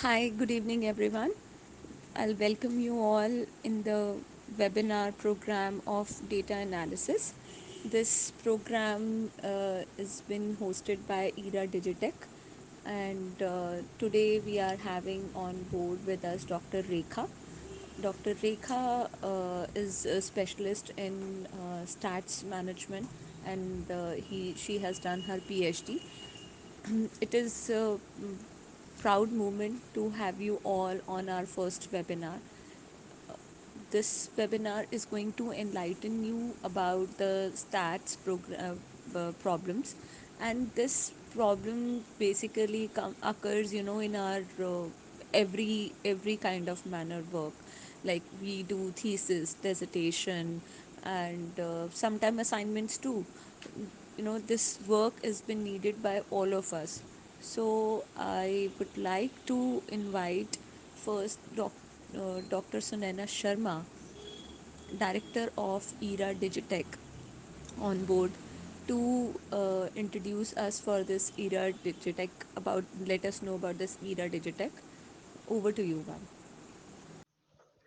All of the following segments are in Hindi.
Hi, good evening, everyone. I'll welcome you all in the webinar program of data analysis. This program is been hosted by ERA Digitech, and today we are having on board with us Dr. Rekha. Dr. Rekha is a specialist in stats management, and she has done her PhD. It is a proud moment to have you all on our first webinar. This webinar is going to enlighten you about the problems, and this problem basically occurs, in our every kind of manner work. Like we do thesis, dissertation, and sometime assignments too. This work has been needed by all of us. So I would like to invite first Dr. Sunena Sharma, director of ERA Digitech, on board to introduce us for this ERA Digitech, about let us know about this ERA Digitech. Over to you, ma'am.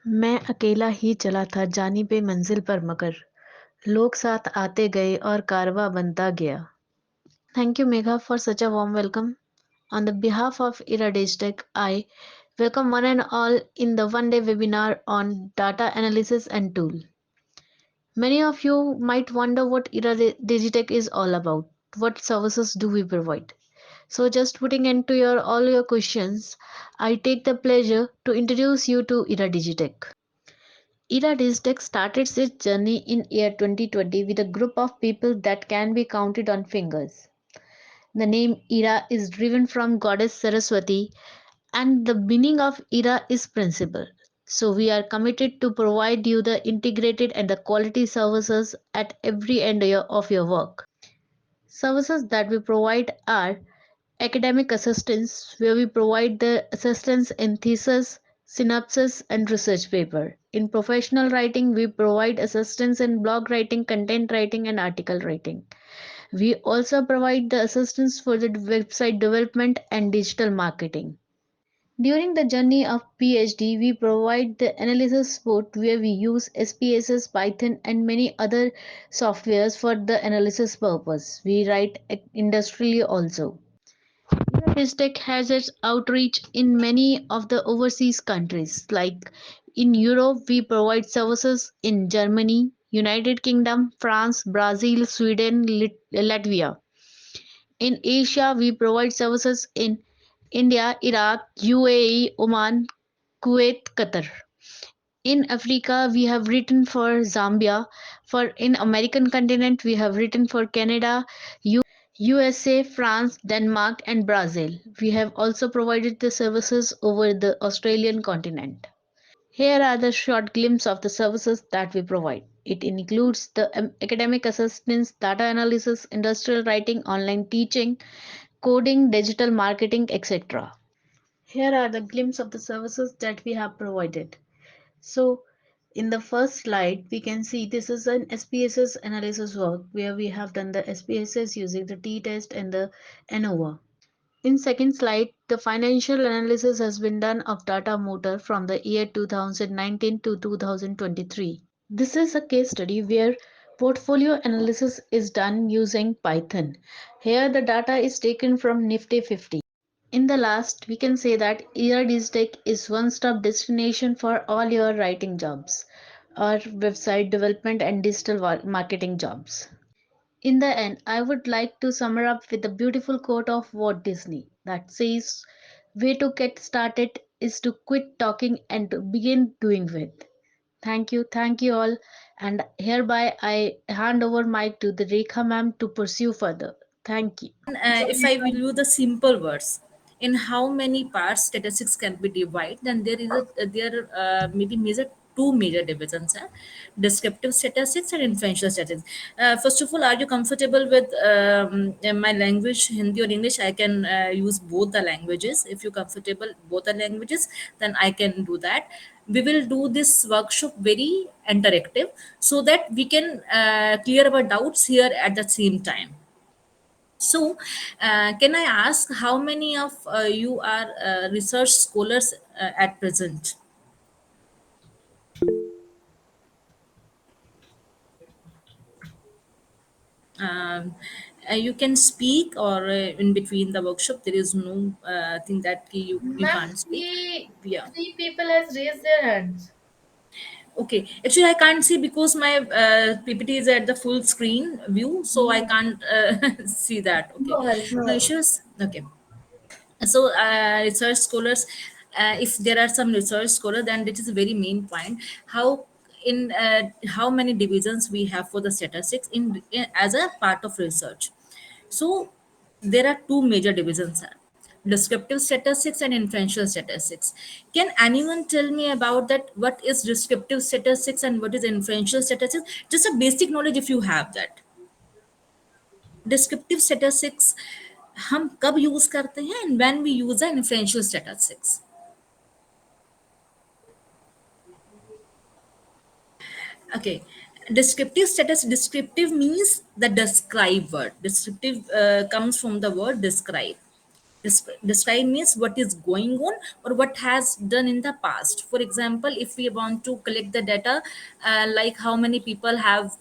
मैं अकेला ही चला था जानी पे मंजिल पर मगर लोग साथ आते गए और कारवां बनता गया. Thank you, Megha, for such a warm welcome. On the behalf of Iradestech, I welcome one and all in the one-day webinar on data analysis and tool. Many of you might wonder what Iradestech is all about. What services do we provide? So, just putting into your all your questions, I take the pleasure to introduce you to Iradestech. Era Digitech started its journey in year 2020 with a group of people that can be counted on fingers. The name Era is driven from goddess Saraswati, and the meaning of Era is principle. So we are committed to provide you the integrated and the quality services at every end of your work. Services that we provide are academic assistance, where we provide the assistance in thesis, synopsis, and research paper. In professional writing, we provide assistance in blog writing, content writing, and article writing. We also provide the assistance for the website development and digital marketing. During the journey of PhD, we provide the analysis support where we use SPSS, Python, and many other softwares for the analysis purpose. We write industrially also. Fistech has its outreach in many of the overseas countries. Like in Europe, we provide services in Germany, United Kingdom, France, Brazil, Sweden, Latvia. In Asia, we provide services in India, Iraq, UAE, Oman, Kuwait, Qatar. In Africa, we have written for Zambia. For in American continent, we have written for Canada, USA, France, Denmark, and Brazil. We have also provided the services over the Australian continent. Here are the short glimpses of the services that we provide. It includes the academic assistance, data analysis, industrial writing, online teaching, coding, digital marketing, etc. Here are the glimpses of the services that we have provided. So, in the first slide, we can see this is an SPSS analysis work where we have done the SPSS using the t-test and the ANOVA. In second slide, the financial analysis has been done of Tata Motor from the year 2019 to 2023. This is a case study where portfolio analysis is done using Python. Here the data is taken from Nifty 50. In the last, we can say that ERDStech is one-stop destination for all your writing jobs or website development and digital marketing jobs. In the end, I would like to sum up with a beautiful quote of Walt Disney that says, way to get started is to quit talking and to begin doing with. Thank you all. And hereby I hand over mic to the Rekha ma'am to pursue further. Thank you. If I will use the simple words, in how many parts statistics can be divided, then there maybe major two major divisions: descriptive statistics and inferential statistics. First of all, are you comfortable with my language, Hindi or English? I can use both the languages. If you're comfortable both the languages, then I can do that. We will do this workshop very interactive so that we can clear our doubts here at the same time. So can I ask how many of you are research scholars at present? um, you can speak, or in between the workshop there is no thing that you Ma'am, can't speak. Yeah. three people has raised their hands. Okay, actually I can't see because my ppt is at the full screen view, so I can't see that. Okay, No worries, no no worries. issues. Okay, so research scholars, if there are some research scholar, then it is a very main point how in how many divisions we have for the statistics in as a part of research. So there are two major divisions: descriptive statistics and inferential statistics. Can anyone tell me about that? What is descriptive statistics and what is inferential statistics? Just a basic knowledge if you have that. Descriptive statistics हम कब यूज करते हैं, and when we use the inferential statistics? Okay, descriptive status. Descriptive means the describe word. Descriptive comes from the word describe. Describe means what is going on or what has done in the past. For example, if we want to collect the data, like how many people have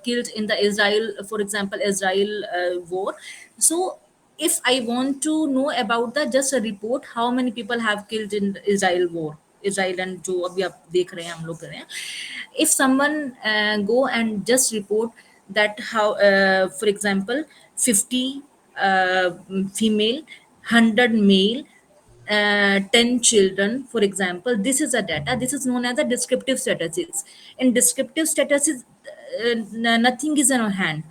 killed in the Israel, for example, Israel war. So if I want to know about the just a report, how many people have killed in Israel war, Israel and जो अभी आप देख रहे हैं हम लोग कर रहे हैं, if someone go and just report that how for example 50 female, 100 male, 10 children, for example, this is a data. This is known as the descriptive statistics. In descriptive statistics, nothing is in our hand.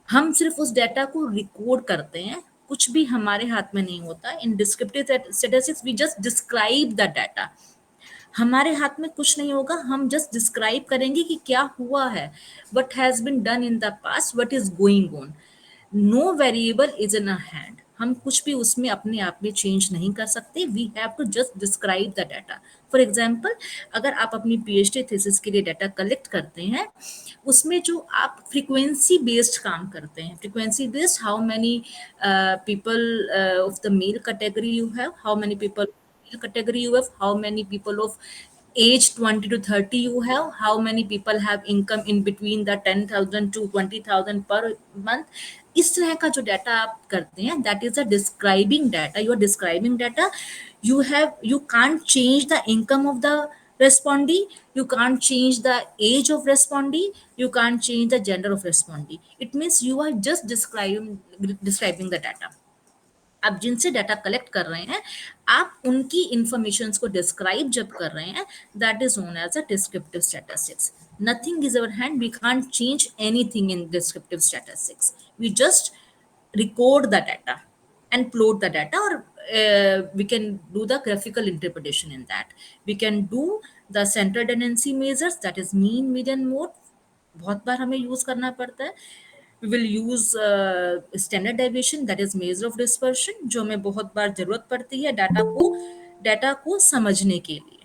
हम सिर्फ उस डाटा को रिकॉर्ड करते हैं, कुछ भी हमारे हाथ में नहीं होता. In descriptive statistics we just describe the data. हमारे हाथ में कुछ नहीं होगा, हम जस्ट डिस्क्राइब करेंगे कि क्या हुआ है, what has been done in the past, what is going on. No variable is in a hand. हम कुछ भी उसमें अपने आप में चेंज नहीं कर सकते. We have to just describe the data. For example, अगर आप अपनी पीएचडी थीसिस के लिए डाटा कलेक्ट करते हैं, उसमें जो आप फ्रीक्वेंसी बेस्ड काम करते हैं, frequency based, how many people of the male category you have, how many people category you have, how many people of age 20 to 30 you have, how many people have income in between the 10,000 to 20,000 per month. इस तरह का जो डाटा आप करते हैं, that is a describing data. You are describing data. You can't change the income of the respondee, you can't change the age of respondee, you can't change the gender of respondee. It means you are just describing the data. आप जिनसे डाटा कलेक्ट कर रहे हैं, आप उनकी इंफॉर्मेशन को डिस्क्राइब जब कर रहे हैं, that is known as a descriptive statistics. Nothing is our hand. We can't change anything in descriptive statistics. We just record the data and plot the data, or we can do the graphical interpretation in that. We can do the central tendency measures, that is mean, median, mode. बहुत बार हमें यूज करना पड़ता है. We will use standard deviation, that is measure of dispersion, जो हमें बहुत बार जरूरत पड़ती है डाटा को समझने के लिए.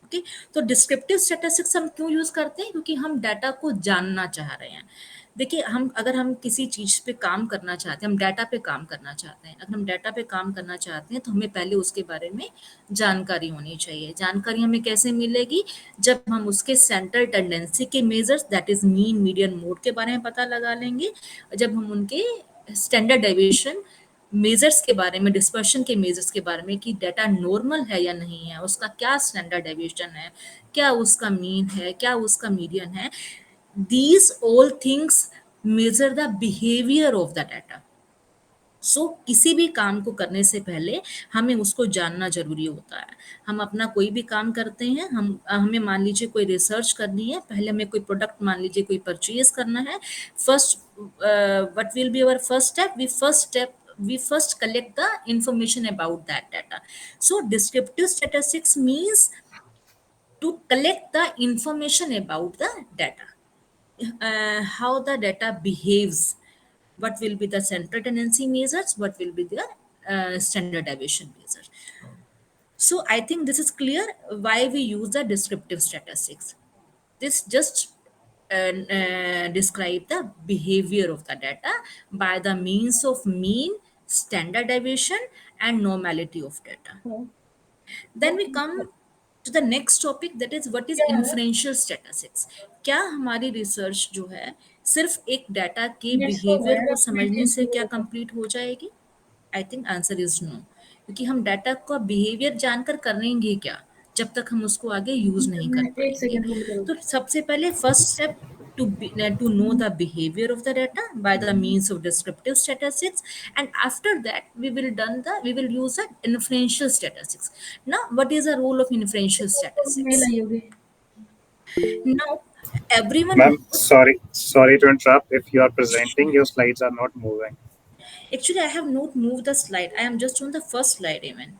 ओके, तो डिस्क्रिप्टिव स्टैटिस्टिक्स हम क्यों यूज करते हैं? क्योंकि हम डाटा को जानना चाह रहे हैं. देखिए, हम अगर हम किसी चीज पे काम करना चाहते हैं, हम डाटा पे काम करना चाहते हैं, अगर हम डाटा पे काम करना चाहते हैं तो हमें पहले उसके बारे में जानकारी होनी चाहिए. जानकारी हमें कैसे मिलेगी? जब हम उसके सेंट्रल टेंडेंसी के measures, that is mean, median, mode के बारे में पता लगा लेंगे. जब हम उनके स्टैंडर्ड डेविएशन मेजर्स के बारे में, डिस्पर्शन के मेजर्स के बारे में, कि डाटा नॉर्मल है या नहीं है, उसका क्या स्टैंडर्ड डेविएशन है, क्या उसका मीन है, क्या उसका मीडियन है, these all things measure the behavior of the data. सो किसी भी काम को करने से पहले हमें उसको जानना जरूरी होता है. हम अपना कोई भी काम करते हैं, हमें मान लीजिए कोई रिसर्च करनी है, पहले हमें कोई प्रोडक्ट, मान लीजिए कोई परचेज करना है. First, what will be our first step? We first collect the information about that data. So descriptive statistics means to collect the information about the data, how the data behaves, what will be the central tendency measures, what will be the standard deviation measure. So I think this is clear why we use the descriptive statistics. This just describe the behavior of the data by the means of mean, standard deviation, and normality of data. Then we come to the next topic, that is what is inferential statistics. क्या हमारी रिसर्च जो है सिर्फ एक डाटा के नेक्स्ट को बिहेवियर वायर को अपने समझने चेंज से क्या हो कंप्लीट हो जाएगी? I think answer is no, क्योंकि हम डाटा का बिहेवियर जानकर करेंगे क्या जब तक हम उसको आगे यूज नहीं कर मैं एक पाएंगे? सेकंड होल्ड करो तो सबसे पहले first step to know the behavior of the data by the means of descriptive statistics, and after that we will use the inferential statistics. Now what is the role of inferential मेल statistics? आई होगी Now everyone Ma'am, knows. sorry to interrupt. If you are presenting, your slides are not moving. Actually, I have not moved the slide, I am just on the first slide even.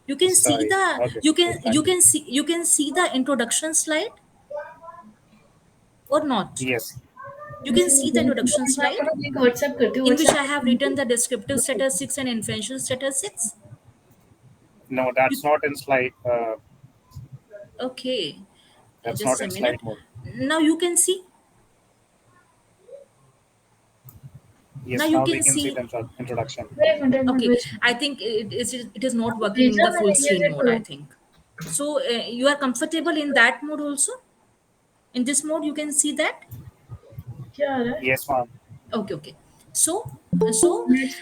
You can see Sorry. the, Okay. you Thank you. can see, you can see the introduction slide or not? Yes. You can see the introduction मैं आपको slide ना लिंक व्हाट्सएप करती हूँ in which I WhatsApp have written the descriptive statistics and inferential statistics. No, You, that's not in slide. okay, That's just not a in minute. slide mode. Now you can see. Now Yes. you Now we can can see see. the introduction. एक minute Okay, wait I think it is not working in भेजा the full मैंने ये screen चेक mode, करो I think. So you are comfortable in that mode also? In this mode, you can see that? क्या आ रहा है Yes, ma'am. Okay, okay. So next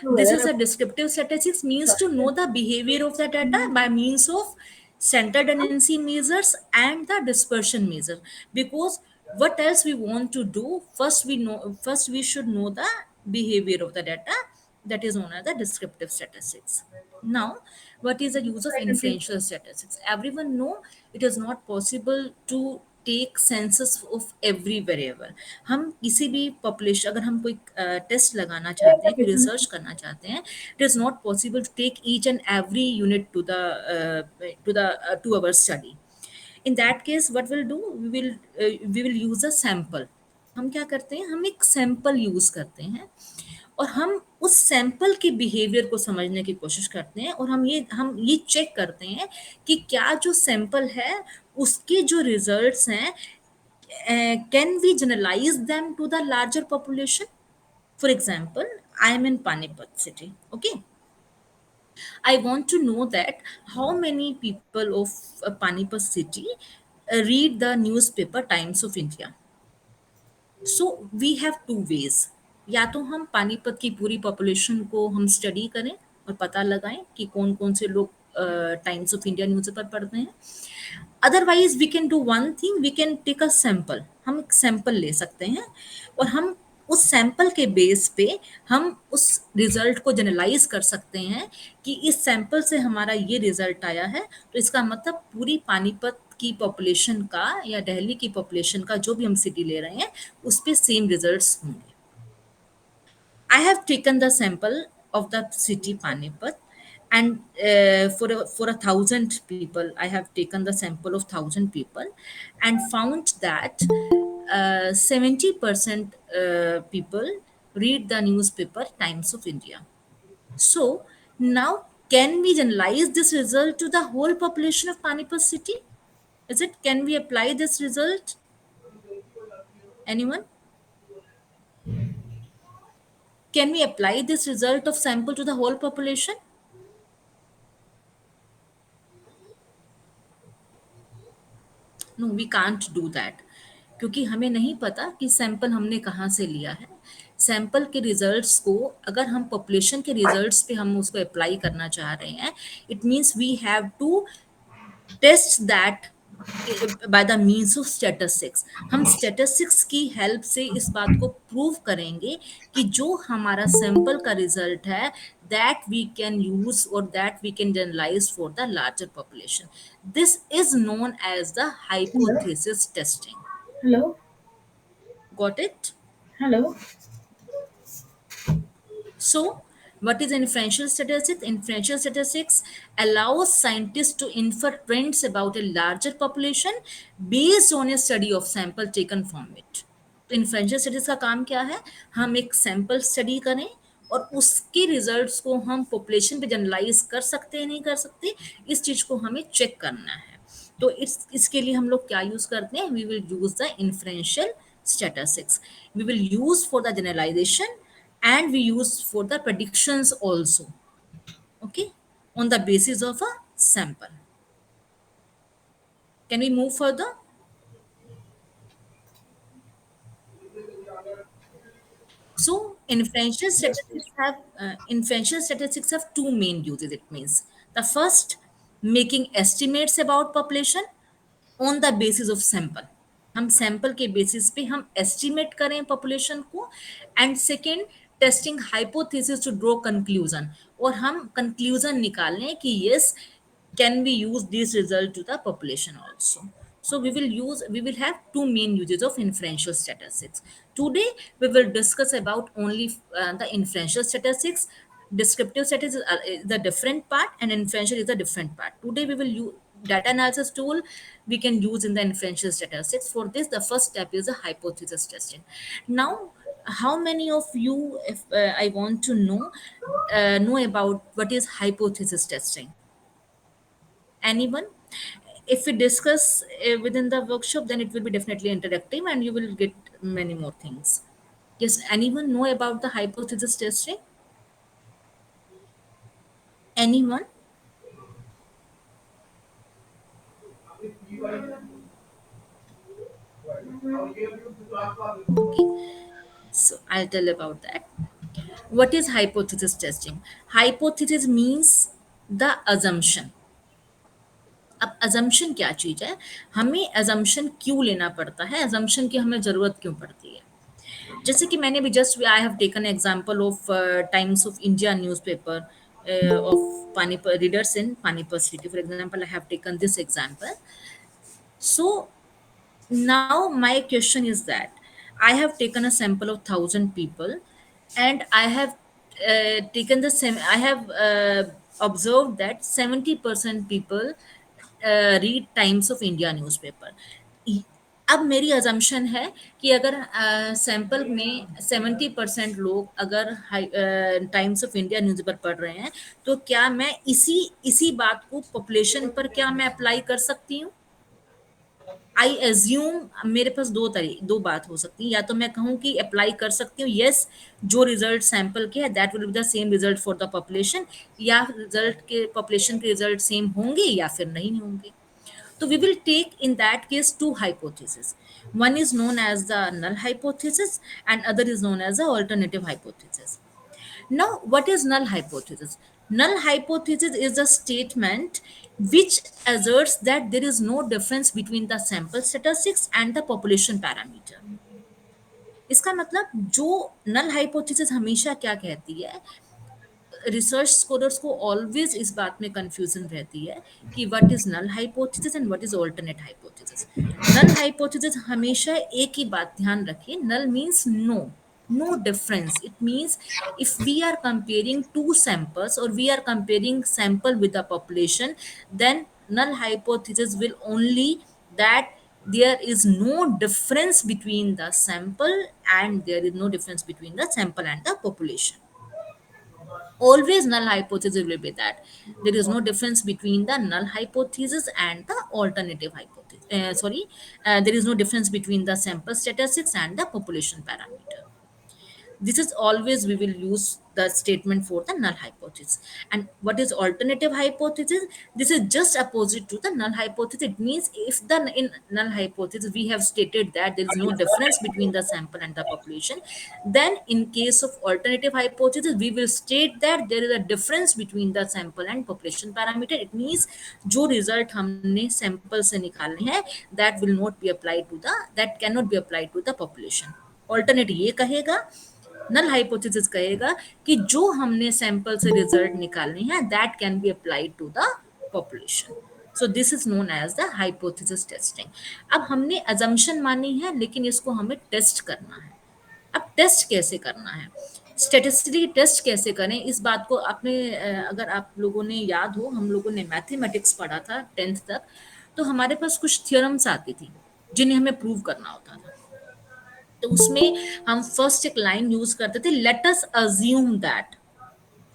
को this wire is a descriptive statistics, means to know the behavior of the data by means of center tendency measures and the dispersion measure. Because what else we want to do? First we should know the behavior of the data, that is known as the descriptive statistics. Now, what is the use of inferential statistics? Everyone know it is not possible to take census of every variable. हम किसी भी पॉपुलेशन, अगर हम कोई टेस्ट लगाना चाहते हैं, कोई रिसर्च करना चाहते हैं, it is not possible to take each and every unit to our study. In that case what we'll do, we will use a sample. हम क्या करते हैं, हम एक सैंपल यूज करते हैं और हम उस सैंपल के बिहेवियर को समझने की कोशिश करते हैं, और हम ये चेक करते हैं कि क्या जो सैंपल है उसके जो रिजल्ट्स हैं, can we generalize them to the larger population? For example, I am in Panipat city. Okay, I want to know that how many people of Panipat city read the newspaper Times of India. So we have to wage. या तो हम पानीपत की पूरी पॉपुलेशन को हम स्टडी करें और पता लगाएं कि कौन कौन से लोग टाइम्स ऑफ इंडिया न्यूज़पेपर पढ़ते हैं. Otherwise we can do one thing, we can take a sample. हम एक सैंपल ले सकते हैं और हम उस सैंपल के बेस पे हम उस रिजल्ट को जनरलाइज कर सकते हैं कि इस सैंपल से हमारा ये रिजल्ट आया है, तो इसका मतलब पूरी पानीपत की पॉपुलेशन का या दिल्ली की पॉपुलेशन का, जो भी हम सिटी ले रहे हैं, उस पे सेम रिजल्ट्स होंगे. I have taken the sample of the city Panipat, and for 1,000 people, I have taken the sample of 1,000 people, and found that 70% people read the newspaper Times of India. So now, can we generalize this result to the whole population of Panipat city? Is it? Can we apply this result? Anyone? Can we apply this result of sample to the whole population? No, we can't do that, क्योंकि हमें नहीं पता कि सैंपल हमने कहाँ से लिया है. सैंपल के रिजल्ट्स को अगर हम पॉपुलेशन के रिजल्ट्स पे हम उसको अप्लाई करना चाह रहे हैं, it means we have to test that by the means of statistics. हम स्टैटिस्टिक्स की हेल्प से इस बात को प्रूव करेंगे कि जो हमारा सैंपल का रिजल्ट है, that we can use or that we can generalize for the larger population. This is known as the hello hypothesis testing. Hello Got it? Hello So, what is inferential statistics? Inferential statistics allows scientists to infer trends about a larger population based on a study of sample taken from it. तो इन्फ्लुएंशियल स्टडीज का काम क्या है, हम एक सैंपल स्टडी करें और उसके रिजल्ट्स को हम पॉपुलेशन पे जनरलाइज कर सकते हैं नहीं कर सकते, इस चीज को हमें चेक करना है. तो इसके लिए हम लोग क्या यूज करते हैं, we will use the influential statistics. We will use for the generalization and we use for the predictions also. Okay, on the basis of a sample. Can we move further? So Yes, please. inferential statistics have two main uses. It means the first, making estimates about population on the basis of sample. हम सैंपल के बेसिस पे हम एस्टिमेट करें पॉपुलेशन को. And second, testing hypothesis to draw conclusion, और हम कंक्लूजन निकालें कि yes, can we use this result to the population also. So we will have two main uses of inferential statistics. Today we will discuss about only the inferential statistics. Descriptive statistics is the different part and inferential is a different part. Today we will use data analysis tool we can use in the inferential statistics. For this, the first step is a hypothesis testing. Now, how many of you, if I want to know about what is hypothesis testing? Anyone? If we discuss within the workshop, then it will be definitely interactive and you will get many more things. Yes, anyone know about the hypothesis testing? Anyone? Okay, so I'll tell about that. What is hypothesis testing? Hypothesis means the assumption. अब assumption क्या चीज है, हमें assumption क्यों लेना पड़ता है, assumption की हमें जरूरत क्यों पड़ती है. जैसे कि मैंने भी just I have taken example of times of India newspaper of Panipat readers in Panipat city. For example, I have taken this example. So now my question is that I have taken a sample of 1,000 people and I have I have observed that 70% people read Times of India newspaper. अब मेरी अजम्पशन है कि अगर सैंपल में 70% लोग अगर टाइम्स ऑफ इंडिया न्यूज़पेपर पढ़ रहे हैं, तो क्या मैं इसी बात को पॉपुलेशन पर क्या मैं अप्लाई कर सकती हूँ? आई एज्यूम मेरे पास दो बात हो सकती है. या तो मैं कहूँ कि अप्लाई कर सकती हूँ, यस, जो रिजल्ट सैंपल के है that will be the same result for the population, या रिजल्ट के पॉपुलेशन के रिजल्ट सेम होंगे या फिर नहीं होंगे. So we will take in that case two hypotheses. One is known as the null hypothesis and other is known as the alternative hypothesis. Now, what is null hypothesis? Null hypothesis is a statement which asserts that there is no difference between the sample statistics and the population parameter. इसका मतलब जो नल हाइपोथेसिस हमेशा क्या कहती है, रिसर्च स्कॉलर्स को ऑलवेज इस बात में कंफ्यूजन रहती है कि what is null hypothesis and what is alternate hypothesis. Null hypothesis हमेशा एक ही बात ध्यान रखिए, null means no difference. It means if we are comparing two samples or we are comparing sample with the population, then null hypothesis will only that there is no difference between the sample and there is no difference between the sample and the population. Always null hypothesis will be that there is no difference between the null hypothesis and the alternative hypothesis. There is no difference between the sample statistics and the population parameter. This is always we will use the statement for the null hypothesis. And what is alternative hypothesis? This is just opposite to the null hypothesis. It means if the in null hypothesis we have stated that there is no difference between the sample and the population, then in case of alternative hypothesis we will state that there is a difference between the sample and population parameter. It means जो result हमने sample से निकालने हैं that will not be applied to the that cannot be applied to the population. Alternate ये कहेगा, नल हाइपोथेसिस कहेगा कि जो हमने सैंपल से रिजल्ट निकालने हैं that can be applied to the population. So this is known as the hypothesis testing. अब हमने अजम्पशन मानी है लेकिन इसको हमें टेस्ट करना है. अब टेस्ट कैसे करना है, स्टेटिस्टिकली टेस्ट कैसे करें, इस बात को आपने अगर आप लोगों ने याद हो, हम लोगों ने मैथमेटिक्स पढ़ा था 10th तक, तो हमारे पास कुछ थ्योरम्स आती थी जिन्हें हमें प्रूव करना होता था. तो उसमें हम फर्स्ट एक लाइन यूज करते थे, लेट अस अज्यूम दैट.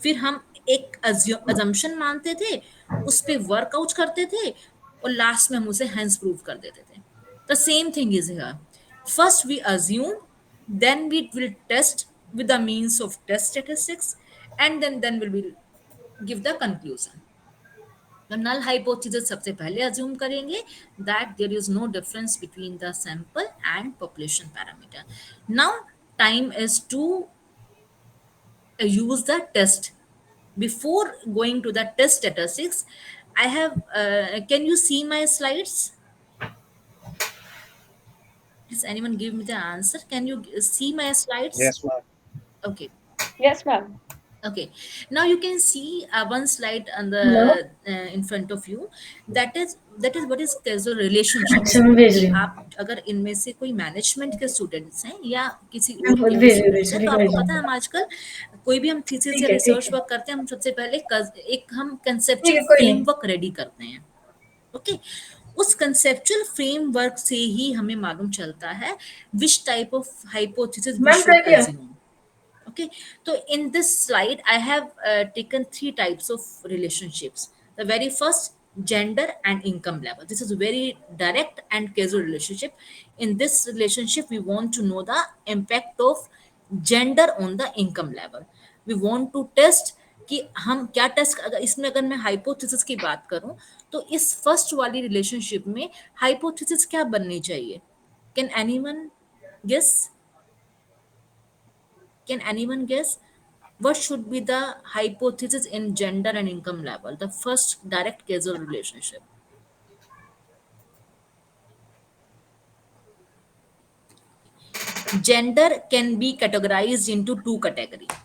फिर हम एक अजम्पशन मानते थे, उस पे वर्कआउट करते थे और लास्ट में हम उसे हेंस प्रूव कर देते थे. The same thing is here. First we assume, then we will test with the means of test statistics, and then we will give the conclusion. The null hypothesis सबसे पहले assume करेंगे that there is no difference between the sample and population parameter. Now time is to use the test. Before going to the test statistics, I have can you see my slides? Does anyone give me the answer? Can you see my slides? Yes, ma'am. Okay. Yes, ma'am. Okay, now you can see one slide on hello the in front of you. That is what is causal relationships. अच्छा मैं भेज कि रही हूँ आप अगर इनमें से कोई मैनेजमेंट के स्टूडेंट्स हैं या किसी मैं और खुद के भी भेज रही हूँ स्टूडेंट्स हैं, एक्चुअली तो कोई आपको पता है नहीं हम आजकल कोई भी हम थीसिस या ठीक रिसर्च है वर्क करते हैं, हम सबसे पहले एक हम ठीक कंसेप्चुअल है कोई नहीं फ्रेमवर्क रेडी करते हैं. ओके, उस कंसेप्चुअल फ्रेमवर्क से ही हमें मालूम चलता है which type of hypothesis we ma'am should कर दिया assume. Okay, so in this slide I have taken three types of relationships. The very first, gender and income level. This is a very direct and causal relationship. In this relationship we want to know the impact of gender on the income level. We want to test कि हम क्या टेस्ट, अगर इसमें अगर मैं हाइपोथेसिस की बात करूं तो इस फर्स्ट वाली रिलेशनशिप में हाइपोथेसिस क्या बननी चाहिए? Can anyone guess? Can anyone guess what should be the hypothesis in gender and income level? The first direct causal relationship. Gender can be categorized into two categories,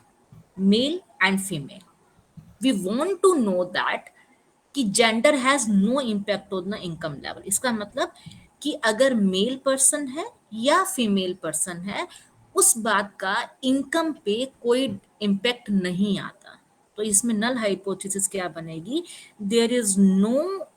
male and female. We want to know that कि gender has no impact on the income level. इसका मतलब कि अगर मेल पर्सन है या फीमेल पर्सन है, उस बात का इनकम पे कोई इम्पैक्ट नहीं आता. तो इसमें नल हाइपोथेसिस क्या बनेगी? There is no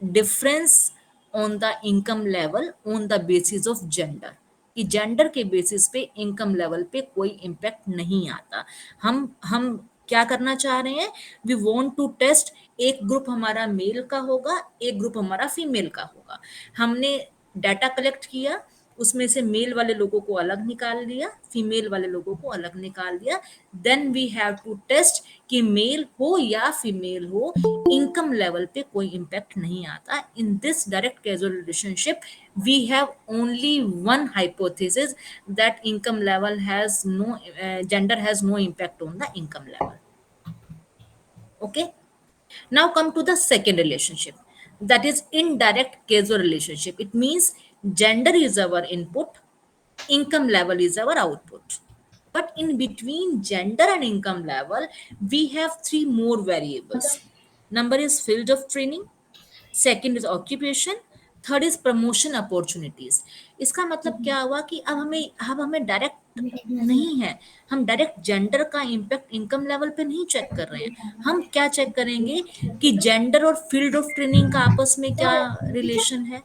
difference on the income level on the basis of gender. कि जेंडर के बेसिस पे इनकम लेवल पे कोई इम्पैक्ट नहीं आता. हम क्या करना चाह रहे हैं? वी वांट टू टेस्ट, एक ग्रुप हमारा मेल का होगा, एक ग्रुप हमारा फीमेल का होगा. हमने डाटा कलेक्ट किया, उसमें से मेल वाले लोगों को अलग निकाल लिया, फीमेल वाले लोगों को अलग निकाल दिया. Then we have to test कि मेल हो या फीमेल हो, इनकम लेवल पे कोई इम्पैक्ट नहीं आता. In this direct casual relationship we have only one hypothesis that income level has no gender has no impact on the income level. Okay, now come to the second relationship, that is indirect causal relationship. It means gender is our input, income level is our output. But in between gender and income level, we have three more variables. Number is field of training, second is occupation, third is promotion opportunities. इसका मतलब क्या हुआ कि अब हमें डायरेक्ट नहीं है, हम डायरेक्ट जेंडर का इम्पैक्ट इनकम लेवल पे नहीं चेक कर रहे हैं. हम क्या चेक करेंगे कि जेंडर और फील्ड ऑफ ट्रेनिंग का आपस में क्या रिलेशन है,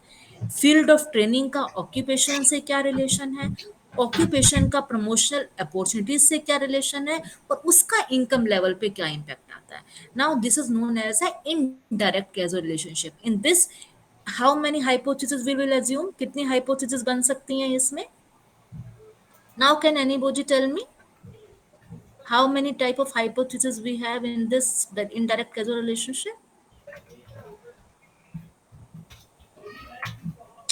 फील्ड ऑफ ट्रेनिंग का ऑक्यूपेशन से क्या रिलेशन है, ऑक्यूपेशन का प्रमोशनल अपॉर्चुनिटीज से क्या रिलेशन है, और उसका इनकम लेवल पे क्या इम्पैक्ट आता है. Now this is known as a indirect casual relationship. In this how many hypothesis we will assume? कितनी हाइपोथेसिस बन सकती हैं इसमें? Now can anybody tell me how many type of hypothesis we have in this that indirect causal relationship?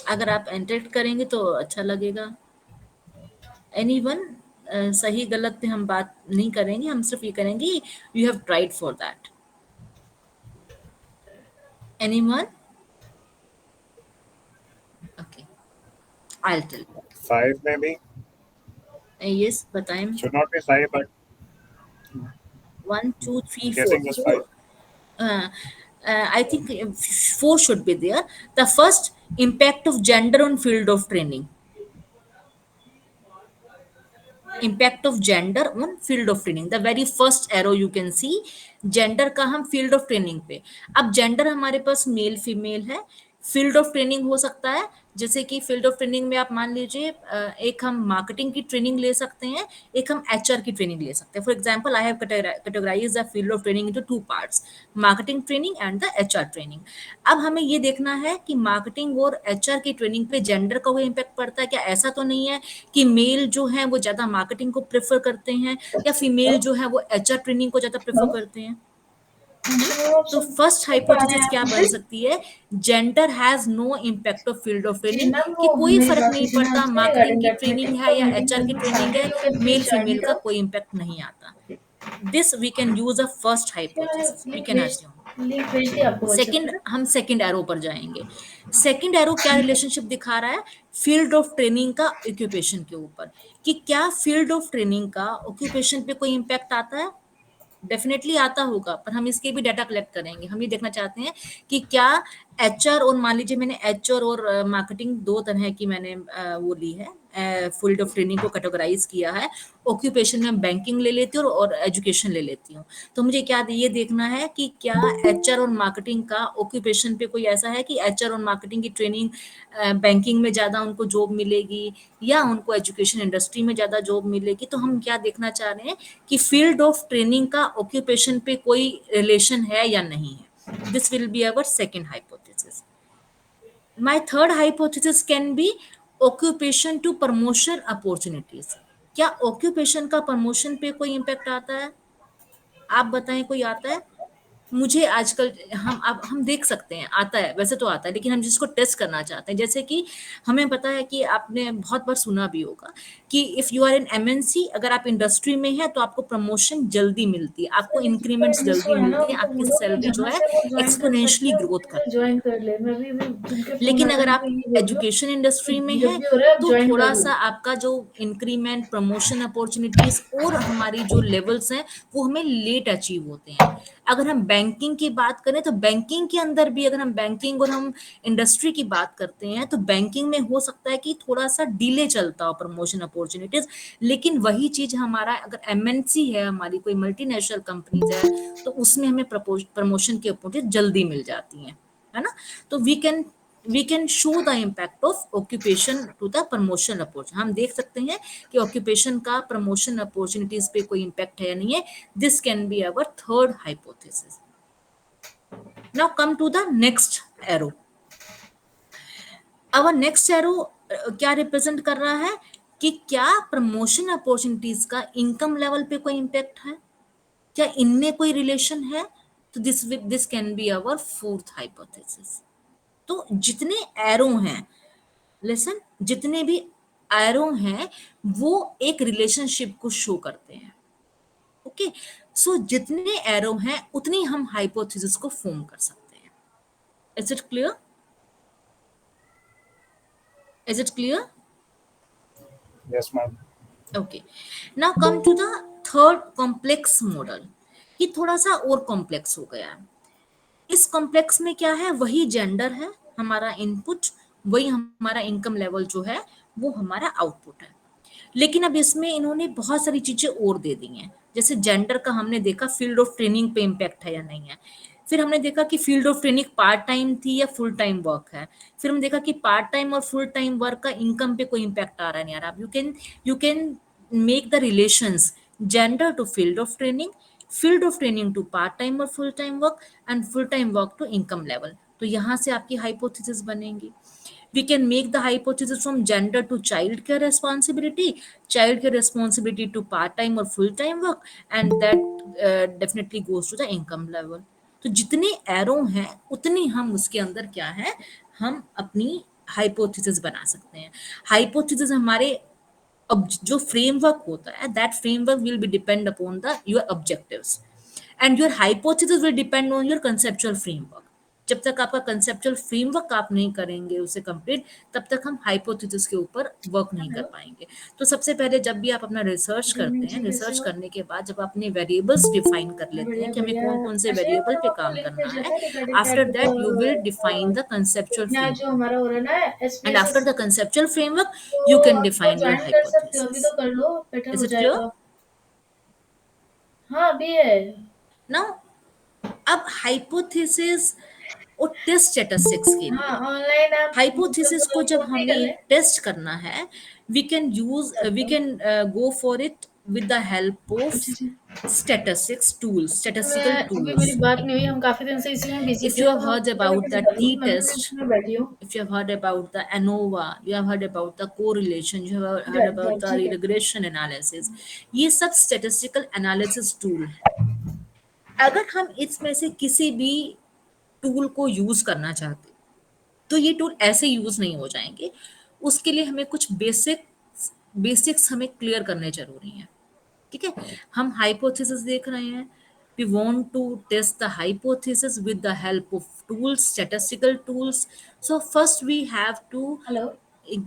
अगर आप एंटर करेंगे तो अच्छा लगेगा. एनीवन? सही गलत पे हम बात नहीं करेंगे, हम सिर्फ ये करेंगे you have tried for that. Anyone? Okay, I will tell. Five maybe. यस, बताएं. Should not be five, but 1 2 3 4 guessing was 4. five. I think four should be there. The first, impact of gender on field of training. Impact of gender on field of training. The very first arrow you can see, gender का हम field of training पे. अब gender हमारे पास मेल फीमेल है, field of training हो सकता है जैसे कि फील्ड ऑफ ट्रेनिंग में आप मान लीजिए एक हम मार्केटिंग की ट्रेनिंग ले सकते हैं, एक हम एचआर की ट्रेनिंग ले सकते हैं। For example I have categorised the field of training into two parts, marketing training and the HR training. अब हमें ये देखना है कि मार्केटिंग और एचआर की ट्रेनिंग पे जेंडर का कोई इम्पैक्ट पड़ता है क्या। ऐसा तो नहीं है कि मेल जो है वो ज्यादा मार्केटिंग को प्रेफर करते हैं या फीमेल जो है वो एचआर ट्रेनिंग को ज्यादा प्रेफर करते हैं, है ना। आप तो सब फर्स्ट सुन पा रहे हाइपोथेसिस हैं क्या आप बन मुझे? सकती है, gender has no impact of field of जी ट्रेनिंग, मैम, कि वो कोई मेरी फर्क बात नहीं लीजिए ना पड़ता आपसे मार्केटिंग रिगार्डिंग की दैट ट्रेनिंग मीटिंग, है तो या मीटिंग एचआर हैज की बीन ट्रेनिंग है, started, you can mail please join female it का अप। कोई इम्पैक्ट नहीं आता। This we can use a first क्या है, हाइपोथेसिस, वी लिंक कैन भेज, अस्यूम। लिंक भेज दिया आपको व्हाट्सएप पे सेकंड, ना? हम सेकंड एरो पर जाएंगे। सेकंड एरो क्या रिलेशनशिप दिखा रहा है, फील्ड ऑफ ट्रेनिंग का ऑक्यूपेशन के ऊपर, कि क्या फील्ड ऑफ ट्रेनिंग का ऑक्यूपेशन पे कोई इम्पैक्ट आता है। डेफिनेटली आता होगा, पर हम इसके भी डाटा कलेक्ट करेंगे। हम ये देखना चाहते हैं कि क्या एचआर, और मान लीजिए मैंने एचआर और मार्केटिंग दो तरह की मैंने वो ली है, फील्ड ऑफ ट्रेनिंग को कैटेगराइज किया है। ऑक्यूपेशन में बैंकिंग ले लेती हूँ और एजुकेशन ले लेती हूँ। तो मुझे क्या ये देखना है कि क्या एचआर और मार्केटिंग का ऑक्यूपेशन पे कोई ऐसा है कि एचआर और मार्केटिंग की ट्रेनिंग बैंकिंग में ज्यादा उनको जॉब मिलेगी या उनको एजुकेशन इंडस्ट्री में ज्यादा जॉब मिलेगी। तो हम क्या देखना चाह रहे हैं कि फील्ड ऑफ ट्रेनिंग का ऑक्यूपेशन पे कोई रिलेशन है या नहीं है। This will be our second hypothesis. My third hypothesis can be occupation to promotion opportunities। क्या occupation का promotion पे कोई impact आता है, आप बताएं कोई आता है। मुझे आजकल हम अब हम देख सकते हैं आता है, वैसे तो आता है, लेकिन हम जिसको टेस्ट करना चाहते हैं, जैसे कि हमें पता है कि आपने बहुत बार सुना भी होगा कि if you are in MNC, अगर आप इंडस्ट्री में हैं तो आपको प्रमोशन जल्दी मिलती है, आपको सर इंक्रीमेंट्स जिसको जल्दी है ना मिलती है, उनको आपकी बोलो कि सैलरी जो जहाँ है से वो ज्वाइन कर सकते एक्सपोनेंशियली हैं ग्रोथ उसे करती है। ज्वाइन कर ले। मैं भी जिनके फोन लेकिन आ रहे अगर हैं आप उनको ये बोल दो एजुकेशन इंडस्ट्री में कि जब है भी हो रहा है आप तो ज्वाइन कर थोड़ा लो। सा आपका जो इंक्रीमेंट, प्रमोशन अपॉर्चुनिटीज और हमारी जो लेवल्स हैं वो हमें लेट अचीव होते हैं। अगर हम बैंकिंग की बात करें तो बैंकिंग के अंदर भी, अगर हम बैंकिंग और हम इंडस्ट्री की बात करते हैं तो बैंकिंग में हो सकता है कि थोड़ा सा डिले चलता हो प्रमोशन अपॉर्चुनिटीज। लेकिन वही चीज हमारा अगर एमएनसी है, हमारी कोई मल्टीनेशनल कंपनीज है, तो उसमें हमें प्रमोशन की अपॉर्चुनिटी जल्दी मिल जाती है ना। तो we can show the impact of occupation to the promotion opportunity. हम देख सकते हैं कि ऑक्यूपेशन का प्रमोशन अपॉर्चुनिटीज पे कोई इम्पैक्ट है या नहीं है। This can be our third hypothesis. Now come to the next arrow. Our next arrow क्या रिप्रेजेंट कर रहा है कि क्या प्रमोशन अपॉर्चुनिटीज का इनकम लेवल पे कोई इम्पैक्ट है, क्या इनमें कोई रिलेशन है। तो this can be our fourth hypothesis. तो जितने एरो हैं, लिसन, जितने भी एरो हैं वो एक रिलेशनशिप को शो करते हैं। ओके, सो जितने एरो हैं उतनी हम हाइपोथेसिस को फॉर्म कर सकते हैं। Is it clear? Is it clear? Yes, ma'am. Okay, now come to the third complex model. ये थोड़ा सा और कॉम्प्लेक्स हो गया है। इस कॉम्प्लेक्स में क्या है, वही जेंडर है हमारा इनपुट, वही हमारा इनकम लेवल जो है वो हमारा आउटपुट है। लेकिन अब इसमें इन्होंने बहुत सारी चीजें और दे दी हैं। जैसे जेंडर का हमने देखा फील्ड ऑफ ट्रेनिंग पे इम्पैक्ट है या नहीं है। फिर हमने देखा कि field of training part time थी या फुल टाइम वर्क है। फिर हमने देखा कि पार्ट टाइम और फुल टाइम वर्क का इनकम पे कोई इम्पैक्ट आ रहा है नहीं आ रहा। You can make the relations gender to field of training, field of training to part time और full time work, and full time work to income level. तो यहाँ से आपकी हाइपोथेसिस बनेंगी। We can make the hypothesis from gender to child care responsibility, child care responsibility to part time or full time work, and that definitely goes to the income level। तो जितने एरो हैं उतनी हम उसके अंदर क्या है, हम अपनी हाइपोथेसिस बना सकते हैं। हाइपोथेसिस हमारे अब जो फ्रेमवर्क होता है, that framework will be depend upon the your objectives, and your hypothesis will depend on your conceptual framework. जब तक आपका कंसेप्चुअल फ्रेमवर्क आप नहीं करेंगे उसे कंप्लीट, तब तक हम हाइपोथेसिस के ऊपर वर्क नहीं कर हेलो, पाएंगे। तो सबसे पहले जब भी आप अपना रिसर्च गुड करते इवनिंग हैं, जी, कैसे रिसर्च हो? करने के बाद जब आप अपने वेरिएबल्स डिफाइन कर मैं लेते हैं बढ़िया कि हमें बढ़िया। कौन कौन से एक्चुअली वेरिएबल मैंने पे आपको काम लिंक करना भेजा है, था regarding after that that you will define the conceptual यहाँ जो फ्रेमवर्क, हमारा हो रहा है ना and after SPSS, the conceptual framework you तो can आप define your ज्वाइन कर सकते हो, अभी hypothesis। तो कर लो, बेटर Is हो it clear? जाएगा। हाँ अभी है। Now अब हाइपोथेसिस और टेस्ट स्टैटिस्टिक्स के हाँ लिए ऑनलाइन आप हाइपोथेसिस को जब नोट नहीं कर हमें ले टेस्ट करना है, we can go for it with the help of जी जी स्टैटिस्टिक्स टूल्स, स्टैटिस्टिकल मैं अभी मेरी टूल्स. बात नहीं हुई, हम काफी दिन से इसी में बिजी If थे you तो have मैं heard उसको about लेके the बता दूँ, मैं भी t-test, में बैठी हूँ। if you have heard about the ANOVA, you have heard about the correlation, you have heard about the ठीक है। regression analysis, ये सब statistical analysis tool है. अगर हम इसमें से किसी भी टूल को यूज करना चाहते तो ये टूल ऐसे यूज नहीं हो जाएंगे. उसके लिए हमें कुछ बेसिक्स हमें क्लियर करने जरूरी हैं. ठीक है, हम हाइपोथेसिस देख रहे हैं. We want to test the hypothesis with the help of tools, statistical tools. So first we have to hello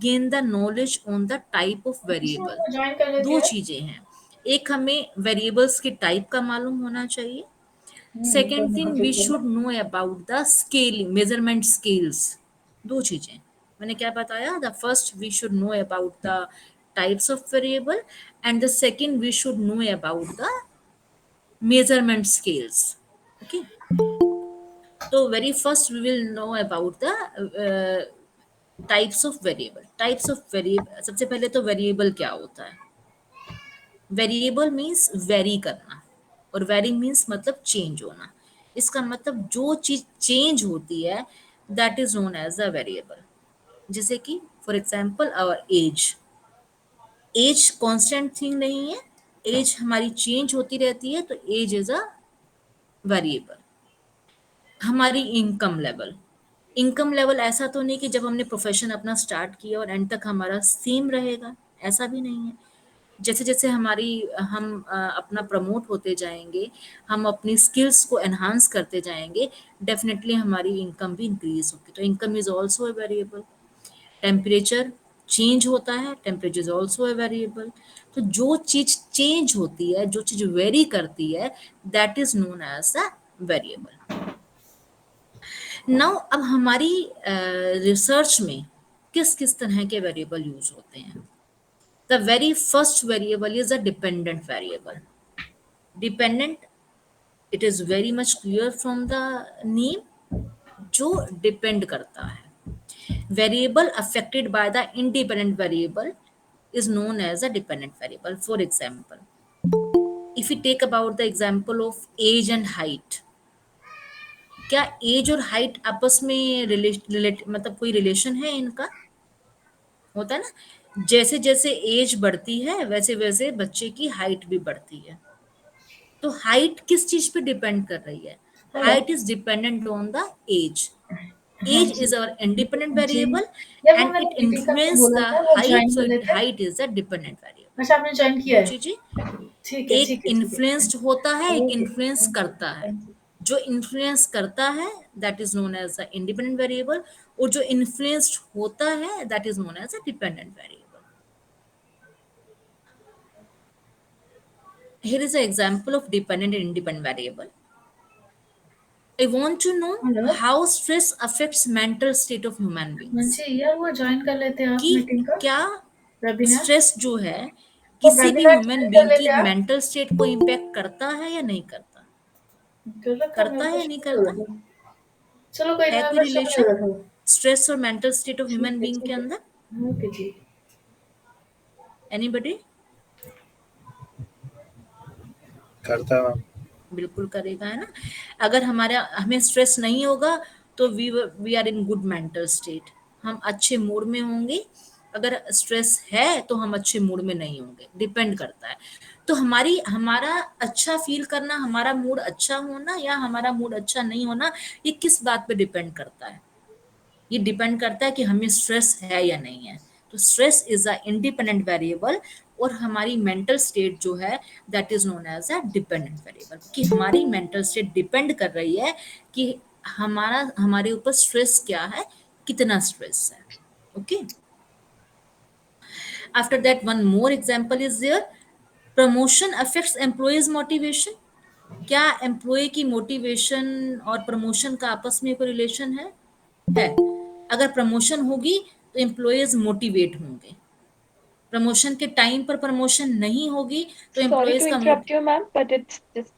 gain the knowledge on the type of variable. Join कर लेते दो हैं। चीजें हैं. एक, हमें वेरिएबल्स के टाइप का मालूम होना चाहिए. Second thing, we should know about the scaling, measurement scales. दो चीजें मैंने क्या बताया. The first, we should know about the types of variable, and the second, we should know about the measurement scales. Okay, so very first we will know about the types of variable. सबसे पहले तो variable क्या होता है. वेरिएबल मीन्स वेरी करना, और वेरी मीन्स मतलब चेंज होना. इसका मतलब जो चीज चेंज होती है, that is known as a variable. जैसे कि for example our age constant thing नहीं है. एज हमारी चेंज होती रहती है, तो एज इज अ वेरिएबल. हमारी इनकम लेवल ऐसा तो नहीं कि जब हमने प्रोफेशन अपना स्टार्ट किया और एंड तक हमारा सेम रहेगा, ऐसा भी नहीं है. जैसे जैसे हम अपना प्रमोट होते जाएंगे, हम अपनी स्किल्स को एनहांस करते जाएंगे, डेफिनेटली हमारी इनकम भी इंक्रीज होगी. तो income is also a variable. Temperature change होता है, temperature is also a variable. तो जो चीज चेंज होती है, जो चीज वेरी करती है, that is known as a variable. Now अब हमारी रिसर्च में किस किस तरह के वेरिएबल यूज होते हैं. The very first variable is a dependent variable. Dependent, it is very much clear from the name, जो डिपेंड करता है. Variable affected by the independent variable is known as a dependent variable. For example, if we take about the example of age and height, क्या एज और हाइट आपस में मतलब कोई रिलेशन है इनका? होता है ना. जैसे जैसे एज बढ़ती है, वैसे वैसे बच्चे की हाइट भी बढ़ती है. तो हाइट किस चीज पे डिपेंड कर रही है? Hello height is dependent on the age. हाँ Age जी is our independent जी, variable, यार वो and मैंने it दीदी का आपको influence बोला the था वो height. ज्वाइन So कर लेते हैं। height is a dependent variable. अच्छा आपने ज्वाइन किया दो है? चीजें, ठीक है एक ठीक है ठीक है। इन्फ्लुएंस्ड होता है, एक ओके इन्फ्लुएंस थैंक यू करता है. Thank you. जो इन्फ्लुएंस करता है, that is known as a independent variable, और जो इन्फ्लुएंस्ड होता है, that is known as a dependent variable. Here is an example of dependent and independent variable. I want to know hello how stress affects mental state of human हाँ beings. जी, यार वो ज्वाइन कर लेते हैं आप कि मीटिंग का क्या वेबिनार। स्ट्रेस जो है वो किसी भी वेबिनार ह्यूमन ज्वाइन कर बीइंग की लेते हैं आप। मेंटल स्टेट को इम्पैक्ट करता है या नहीं करता? कर रखा है, मेरे करता है को या शो नहीं नहीं हो करता? रहा था। चलो कोई नहीं, है मेरे कोई को शो नहीं रिलेशन हो रहा था। स्ट्रेस और mental state of human being के ठीक अंदर? है ओके जी। एनीबडी? करता है मैम. बिल्कुल करेगा, है ना. अगर हमें स्ट्रेस नहीं होगा, तो we are in good mental state, हम अच्छे मूड में होंगे. अगर स्ट्रेस है तो हम अच्छे मूड में नहीं होंगे, डिपेंड करता है. तो हमारा अच्छा फील करना, हमारा मूड अच्छा होना या हमारा मूड अच्छा नहीं होना, ये किस बात पे डिपेंड करता है? ये डिपेंड करता है कि हमें स्ट्रेस है या नहीं है. तो stress is a independent variable, और हमारी मेंटल स्टेट जो है, that is known as a dependent variable, कि हमारी मेंटल स्टेट डिपेंड कर रही है कि हमारे ऊपर स्ट्रेस क्या है, कितना स्ट्रेस है. Okay. After that, one more example is there. Promotion affects employees motivation. क्या एम्प्लॉय की मोटिवेशन और प्रमोशन का आपस में कोई रिलेशन है. अगर प्रमोशन होगी तो एम्प्लॉयज मोटिवेट होंगे. प्रमोशन के टाइम पर प्रमोशन नहीं होगी तो Sorry एम्प्लॉयज to का interrupt you, ma'am, but it's just,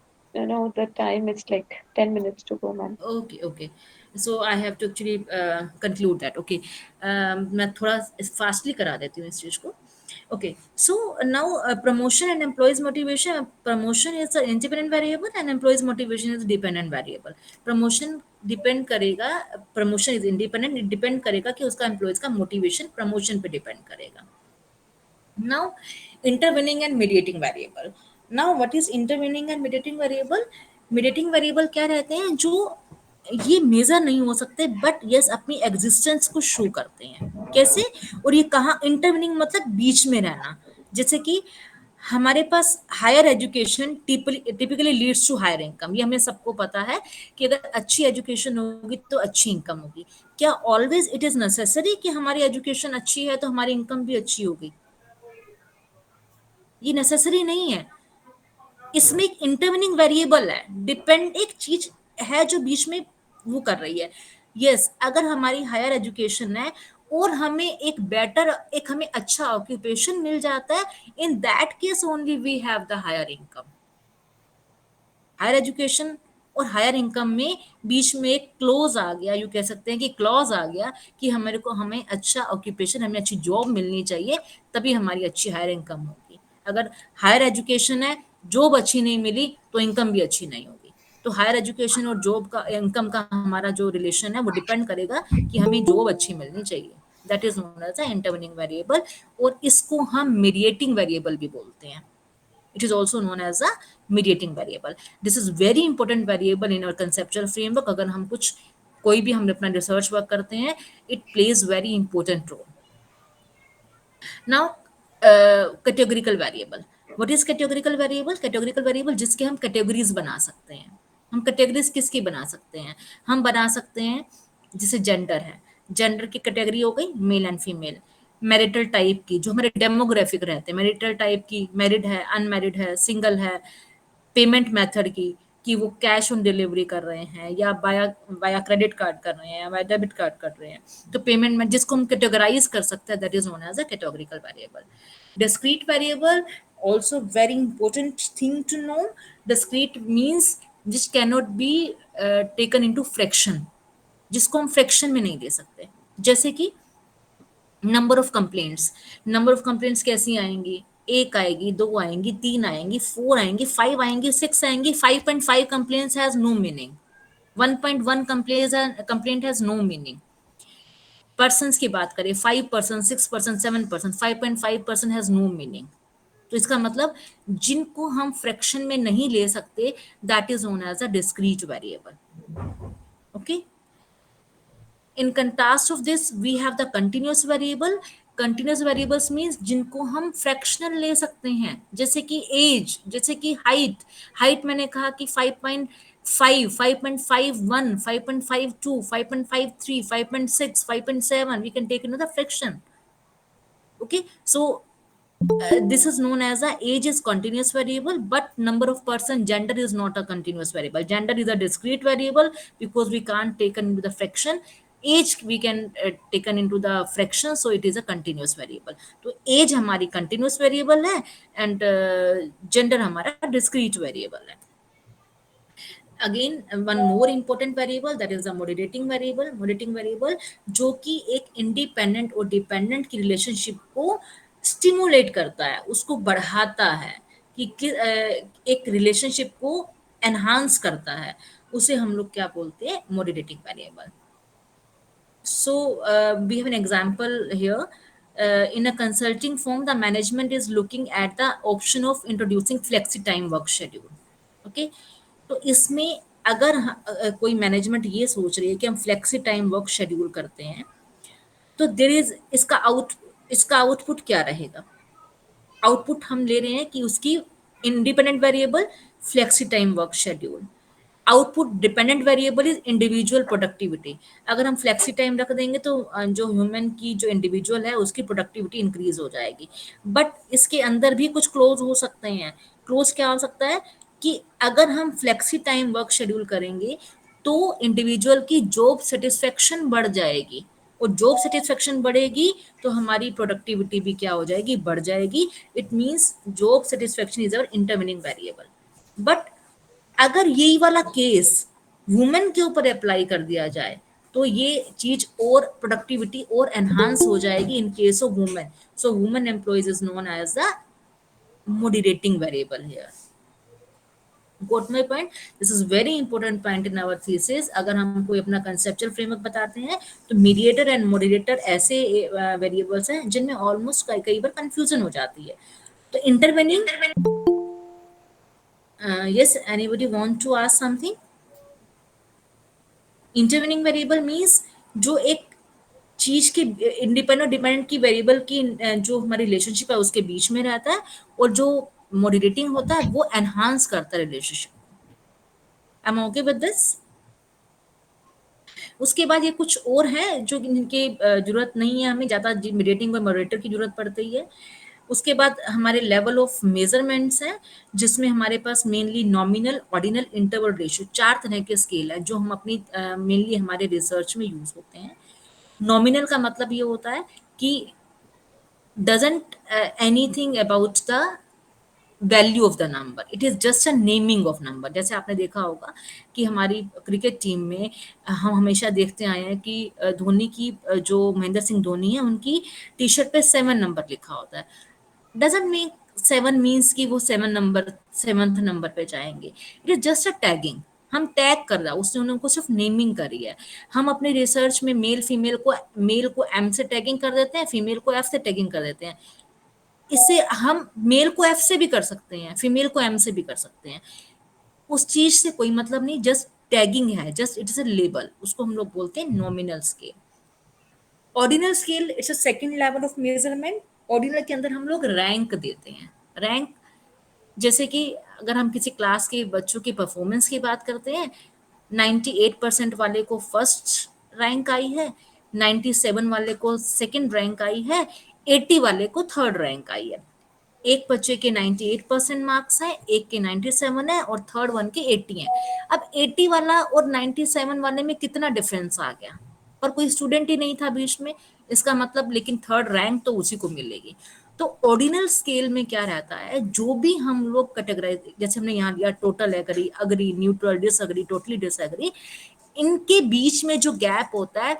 the time is like 10 minutes to go, ma'am. Okay okay. So I have to actually conclude that. Okay, मैं थोड़ा फास्टली करा देती हूँ इस चीज को. Okay, so now promotion and employees motivation. Promotion is an independent variable and employees motivation is dependent variable. Promotion depend करेगा, promotion is independent, it depend करेगा कि उसका एम्प्लॉयज का मोटिवेशन प्रमोशन पे डिपेंड करेगा. Now, intervening and mediating variable. Now, what is intervening and mediating variable? Mediating variable क्या रहते हैं, जो ये मेजर नहीं हो सकते बट यस अपनी एग्जिस्टेंस को शो करते हैं. कैसे? और ये कहाँ इंटरवेनिंग मतलब बीच में रहना. जैसे कि हमारे पास higher education typically leads to higher income. ये हमें सबको पता है कि अगर अच्छी एजुकेशन होगी तो अच्छी इनकम होगी. क्या ऑलवेज इट इज नेसेसरी कि हमारी एजुकेशन अच्छी है तो हमारी इनकम भी अच्छी होगी? ये नेसेसरी नहीं है. इसमें एक इंटरवेनिंग वेरिएबल है, डिपेंड एक चीज है जो बीच में वो कर रही है. यस, अगर हमारी हायर एजुकेशन है और हमें एक बेटर, एक हमें अच्छा ऑक्यूपेशन मिल जाता है, in that case only we have the higher income. Higher education और हायर इनकम में बीच में एक क्लोज आ गया, यू कह सकते हैं कि क्लॉज आ गया कि हमारे को, हमें अच्छा ऑक्यूपेशन, हमें अच्छी जॉब मिलनी चाहिए, तभी हमारी अच्छी हायर इनकम होगी. अगर हायर एजुकेशन है, जॉब अच्छी नहीं मिली तो इनकम भी अच्छी नहीं होगी. तो हायर एजुकेशन और जॉब का, इनकम का हमारा जो रिलेशन है वो डिपेंड करेगा कि हमें जॉब अच्छी मिलनी चाहिए. That is known as a intervening variable, और इसको हम मीडिएटिंग वेरिएबल भी बोलते हैं. It is also known as a mediating variable. This is very important variable in our conceptual framework. अगर हम कुछ, कोई भी हम अपना रिसर्च वर्क करते हैं, it plays very important role. Now, categorical variable. What is categorical variable? Categorical variable जिसके हम categories बना सकते हैं. हम categories किसकी बना सकते हैं? हम बना सकते हैं, जैसे जेंडर है, जेंडर की कैटेगरी हो गई male and female. Marital type की, जो हमारे डेमोग्राफिक रहते हैं, मैरिटल टाइप की, मैरिड है, अनमैरिड है, सिंगल है. पेमेंट मेथड की, कि वो कैश ऑन डिलीवरी कर रहे हैं या वाया वाया क्रेडिट कार्ड कर रहे हैं या वाया डेबिट कार्ड कर रहे हैं. तो पेमेंट में जिसको हम कैटेगराइज कर सकते हैं, that is known as a categorical variable. Discrete variable, also very important thing to know. Discrete means which cannot be taken into fraction, जिसको हम फ्रैक्शन में नहीं दे सकते. जैसे कि number of complaints. Number of complaints कैसी आएंगी? एक आएगी, दो आएंगी, तीन आएंगी, फोर आएंगी, फाइव आएंगी, सिक्स आएंगी. 5.5 complaints has no meaning. 1.1 complaint has no meaning. Persons की बात करें, 5%, 6%, 7%, 5.5% हैज नो मीनिंग. तो इसका मतलब जिनको हम फ्रैक्शन में नहीं ले सकते, that is known as a discrete variable. Okay. In contrast of this, we have the continuous variable. Continuous variables means जिनको हम fractional ले सकते हैं, जैसे कि age, जैसे कि height. Height मैंने कहा कि 5.5, 5.51, 5.52, 5.53, 5.6, 5.7, we can take another fraction. Okay, so this is known as a age is continuous variable, but number of person, gender is not a continuous variable. Gender is a discrete variable because we can't take into the fraction. Age we can taken into the fraction, so it is a continuous variable. तो age हमारी continuous variable है and gender हमारा discrete variable है. Again, one more important variable, that is the moderating variable. Moderating variable जो कि एक इंडिपेंडेंट और डिपेंडेंट की रिलेशनशिप को स्टिमुलेट करता है, उसको बढ़ाता है, एक रिलेशनशिप को एनहांस करता है, उसे हम लोग क्या बोलते हैं? Moderating variable. So we have an example here. In a consulting firm, the management is looking at the option of introducing flexi time work schedule. Okay, तो इसमें अगर कोई मैनेजमेंट ये सोच रही है कि हम फ्लेक्सी टाइम वर्क शेड्यूल करते हैं, तो देयर इज इसका आउटपुट क्या रहेगा? आउटपुट हम ले रहे हैं कि उसकी independent variable flexi time work schedule. Output dependent variable is individual productivity. अगर हम फ्लेक्सी टाइम रख देंगे तो जो ह्यूमन की, जो इंडिविजुअल है, उसकी प्रोडक्टिविटी इंक्रीज हो जाएगी. बट इसके अंदर भी कुछ क्लोज हो सकते हैं. क्लोज क्या हो सकता है कि अगर हम फ्लेक्सी टाइम वर्क शेड्यूल करेंगे तो इंडिविजुअल की जॉब सेटिस्फेक्शन बढ़ जाएगी, और जॉब सेटिस्फेक्शन बढ़ेगी तो हमारी प्रोडक्टिविटी भी क्या हो जाएगी? बढ़ जाएगी. It means job satisfaction is our intervening variable. But अगर यही वाला केस वुमेन के ऊपर अप्लाई कर दिया जाए तो ये चीज और प्रोडक्टिविटी और एनहांस हो जाएगी in case of women. So women employees is known as the moderating variable here. Got my point? This is very important point in our thesis. अगर हम कोई अपना conceptual framework बताते हैं तो mediator and moderator ऐसे variables हैं जिनमें almost कई बार confusion हो जाती है. तो intervening, yes, anybody want to ask something? Intervening variable means जो एक चीज के इंडिपेंडेंट डिपेंडेंट की वेरिएबल की जो हमारी रिलेशनशिप है उसके बीच में रहता है और जो मॉडरेटिंग होता है वो एनहांस करता है relationship. Um okay with this? उसके बाद ये कुछ और है जो इनके जरूरत नहीं है, हमें ज्यादा मीडिएटिंग और मॉडरेटर की जरूरत पड़ती है. उसके बाद हमारे लेवल ऑफ मेजरमेंट्स हैं जिसमें हमारे पास mainly nominal, ordinal, interval ratio 4 तरह के स्केल है जो हम अपनी मेनली हमारे रिसर्च में यूज होते हैं. नॉमिनल का मतलब ये होता है कि doesn't anything about the value of the number, it is just a naming of number. जैसे आपने देखा होगा कि हमारी क्रिकेट टीम में हम हमेशा देखते आए हैं कि धोनी की जो महेंद्र सिंह धोनी है उनकी टी शर्ट पे 7 नंबर लिखा होता है. डजंट मीन 7 मीन्स कि वो 7th नंबर पे जाएंगे. It is just a tagging. हम टैग कर रहा है, उसने उनको सिर्फ नेमिंग करी है. हम अपने रिसर्च में मेल को एम से टैगिंग कर देते हैं, फीमेल को एफ से टैगिंग कर देते हैं. इससे हम मेल को एफ से भी कर सकते हैं, फीमेल को एम से भी कर सकते हैं. उस चीज से कोई मतलब नहीं, जस्ट टैगिंग है, just it is a label. उसको हम लोग बोलते हैं nominal scale. Ordinal scale it's a second level of measurement. Ordinal के अंदर हम लोग रैंक देते हैं. रैंक जैसे कि अगर हम किसी क्लास के बच्चों की परफॉर्मेंस की बात करते हैं, 98% वाले को फर्स्ट रैंक आई है, 97 वाले को सेकंड रैंक आई है, 80 वाले को थर्ड रैंक आई है. एक बच्चे के 98% मार्क्स हैं, एक के 97 है और थर्ड वन के 80 हैं. अब 80 वाला और 97 वाले में कितना डिफरेंस आ गया, पर कोई स्टूडेंट ही नहीं था बीच में, इसका मतलब लेकिन थर्ड रैंक तो उसी को मिलेगी. तो ऑर्डिनल स्केल में क्या रहता है, जो भी हम लोग कैटेगराइज, जैसे हमने यहाँ लिया total agree, agree, neutral, disagree, totally disagree, इनके बीच में जो गैप होता है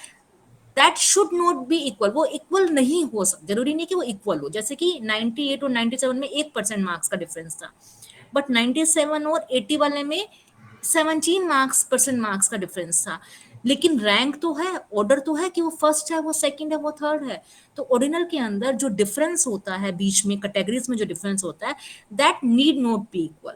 that should not be equal. वो इक्वल नहीं हो सकता, जरूरी नहीं कि वो इक्वल हो. जैसे कि 98 और 97 में 1% मार्क्स का डिफरेंस था, बट 97 और 80 वाले में 17 मार्क्स का डिफरेंस था. लेकिन रैंक तो है, ऑर्डर तो है कि वो फर्स्ट है, वो सेकंड है, वो थर्ड है. तो ऑर्डिनल के अंदर जो डिफरेंस होता है बीच में कैटेगरीज में, जो डिफरेंस होता है that need not be equal.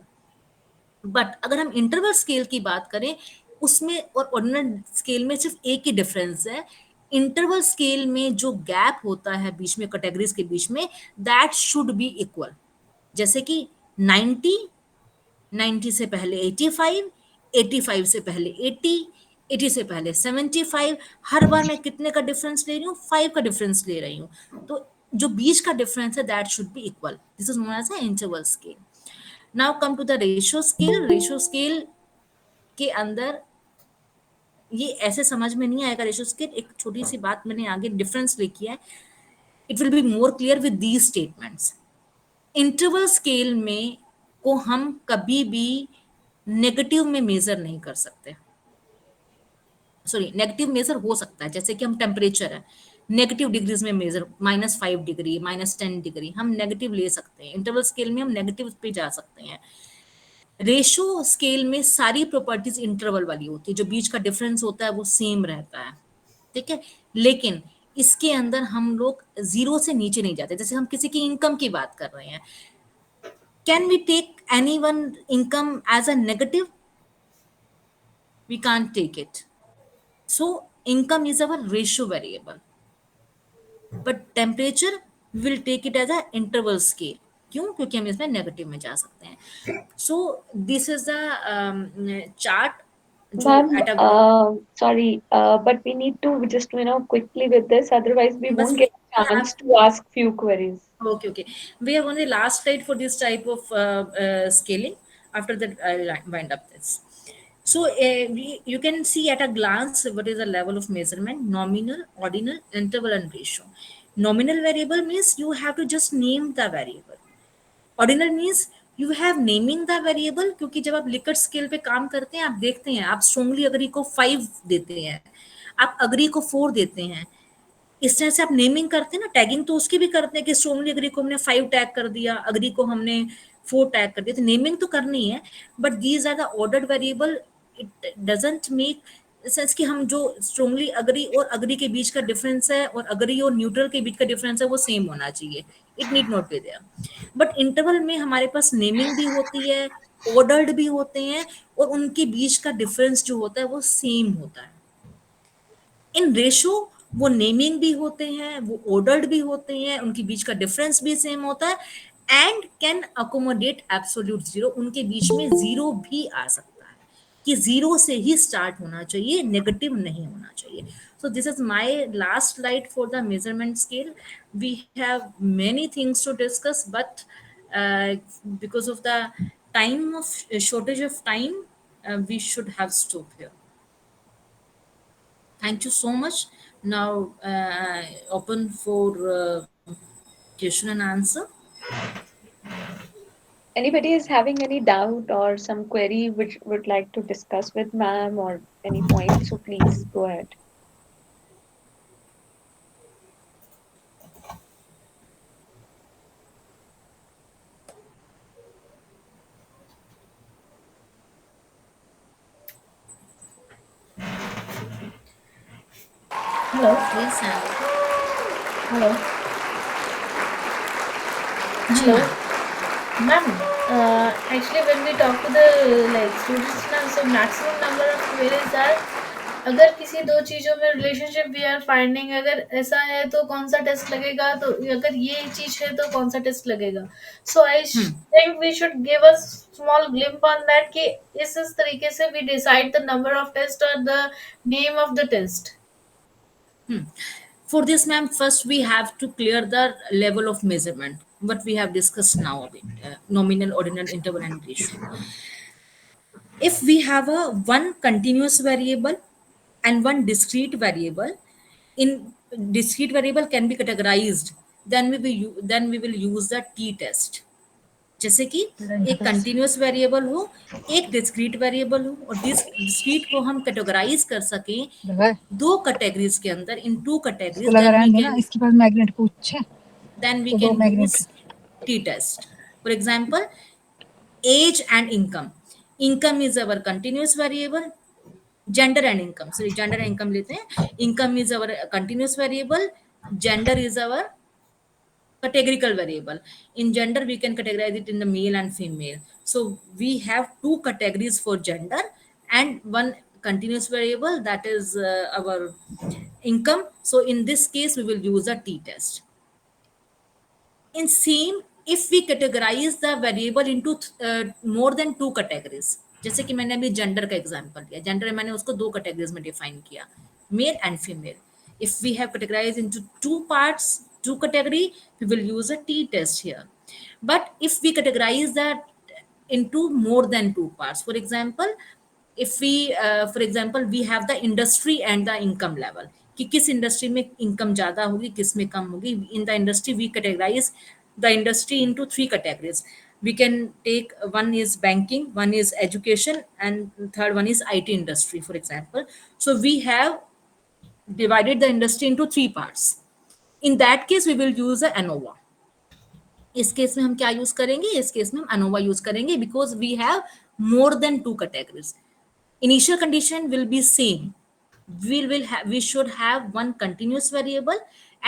But अगर हम इंटरवल स्केल की बात करें, उसमें और ऑर्डिनल स्केल में सिर्फ एक ही डिफरेंस है. इंटरवल स्केल में जो गैप होता है बीच में कैटेगरीज के बीच में दैट शुड बी इक्वल. जैसे कि 90, 90 से पहले 85, 85 से पहले 80, 80 से पहले 75. हर बार मैं कितने का डिफरेंस ले रही हूँ, 5 का डिफरेंस ले रही हूँ. तो जो बीच का डिफरेंस है that should be equal. This is known as a interval scale. Now come to the ratio scale. Ratio scale के अंदर ये ऐसे समझ में नहीं आएगा रेशियो स्केल. एक छोटी सी बात मैंने आगे डिफरेंस लिखी है, it will be more clear with these statements. Interval scale में को हम कभी भी नेगेटिव में मेजर नहीं कर सकते. सॉरी, नेगेटिव मेजर हो सकता है, जैसे कि हम टेम्परेचर है, नेगेटिव डिग्रीज में मेजर, -5 डिग्री, -10 डिग्री हम नेगेटिव ले सकते हैं. इंटरवल स्केल में हम नेगेटिव पे जा सकते हैं. रेशियो स्केल में सारी प्रॉपर्टीज इंटरवल वाली होती है, जो बीच का डिफरेंस होता है वो सेम रहता है. ठीक है, लेकिन इसके अंदर हम लोग जीरो से नीचे नहीं जाते. जैसे हम किसी की इनकम की बात कर रहे हैं, can we take any one income as a negative? We can't take it. So income is our ratio variable, but temperature will take it as a interval scale. क्यों? क्योंकि हम इसमें नेगेटिव में जा सकते हैं. So this is the chart जो Ma'am, at a sorry, but we need to just, quickly with this, otherwise we बस won't get a chance to ask few queries. okay. We have only last slide for this type of scaling. After that, I'll wind up this. So you can see at a glance what is the level of measurement: nominal, ordinal, interval, and ratio. Nominal variable means you have to just name the variable. Ordinal means you have naming the variable, क्योंकि जब आप लिकट स्केल पे काम करते हैं आप देखते हैं, आप स्ट्रोंगली अग्री को 5 देते हैं, आप अग्री को 4 देते हैं, इस तरह से आप नेमिंग करते हैं ना, टैगिंग तो उसकी भी करते हैं कि स्ट्रोंगली अग्री को हमने 5 टैग कर दिया, अग्री को हमने 4 टैग कर दिया, तो नेमिंग तो करनी है, but these are the ordered variable. It doesn't make sense कि हम जो स्ट्रोंगली अग्री और अग्री के बीच का डिफरेंस है और अग्री और न्यूट्रल के बीच का डिफरेंस है वो सेम होना चाहिए, it need not be there. But interval में हमारे पास नेमिंग भी होती है, ऑर्डर्ड भी होते हैं, और उनके बीच का डिफरेंस जो होता है वो सेम होता है। इन रेशो वो नेमिंग भी होते हैं, वो ऑर्डर्ड भी होते हैं, उनके बीच का डिफरेंस भी सेम होता है, and can accommodate absolute zero, उनके बीच में जीरो भी आ सकता है, कि जीरो से ही स्टार्ट होना चाहिए, नेगेटिव नहीं होना चाहिए। So this is my last slide for the measurement scale. We have many things to discuss, but because of the time of shortage of time, we should have stopped here. Thank you so much. Now, open for question and answer. Anybody is having any doubt or some query which would like to discuss with ma'am or any point, so please go ahead. Hello. Yes, Sam. Hello. जी Hello. Ma'am. Ma'am, actually when we talk to the like students now, so maximum number of queries are अगर किसी दो चीजों में रिलेशनशिप वी आर फाइंडिंग, अगर ऐसा है तो कौन सा टेस्ट लगेगा, तो अगर ये चीज है तो कौन सा टेस्ट लगेगा। So I think we should give a small glimpse on that कि इस तरीके से we decide the number of test और the name of the test. For this, ma'am, first we have to clear the level of measurement, what we have discussed now a bit, nominal, ordinal, interval, and ratio. If we have a one continuous variable and one discrete variable, in discrete variable can be categorized, then we will use the t test. जैसे कि एक कंटिन्यूअस वेरिएबल हो, एक डिस्क्रीट वेरिएबल हो, और डिस्क्रीट को हम कैटेगराइज कर सकें दो कैटेगरीज के अंदर, in two categories, then we can use t test. For example, age and income. Income is our continuous variable. Gender and income, sorry, gender and income लेते हैं. Income is our continuous variable. Gender is our categorical variable. In gender, we can categorize it in the male and female. So we have two categories for gender and one continuous variable, that is our income. So in this case, we will use a t test. In same, if we categorize the variable into more than two categories, जैसे कि मैंने अभी जेंडर का एग्जांपल लिया, जेंडर मैंने उसको दो कैटेगरीज में डिफाइन किया, male and female. If we have categorized into two parts, two category, we will use a t test here. But if we categorize that into more than two parts, for example, if we for example we have the industry and the income level, कि किस इंडस्ट्री में इनकम ज्यादा होगी, किस में कम होगी. In the industry we categorize the industry into three categories. We can take one is banking, one is education, and third one is IT industry, for example. So we have divided the industry into three parts. In that case, we will use a ANOVA. इस केस में हम क्या यूज करेंगे, इस केस में हम ANOVA यूज करेंगे, because we have more than two categories. Initial condition will be same. We should have one continuous variable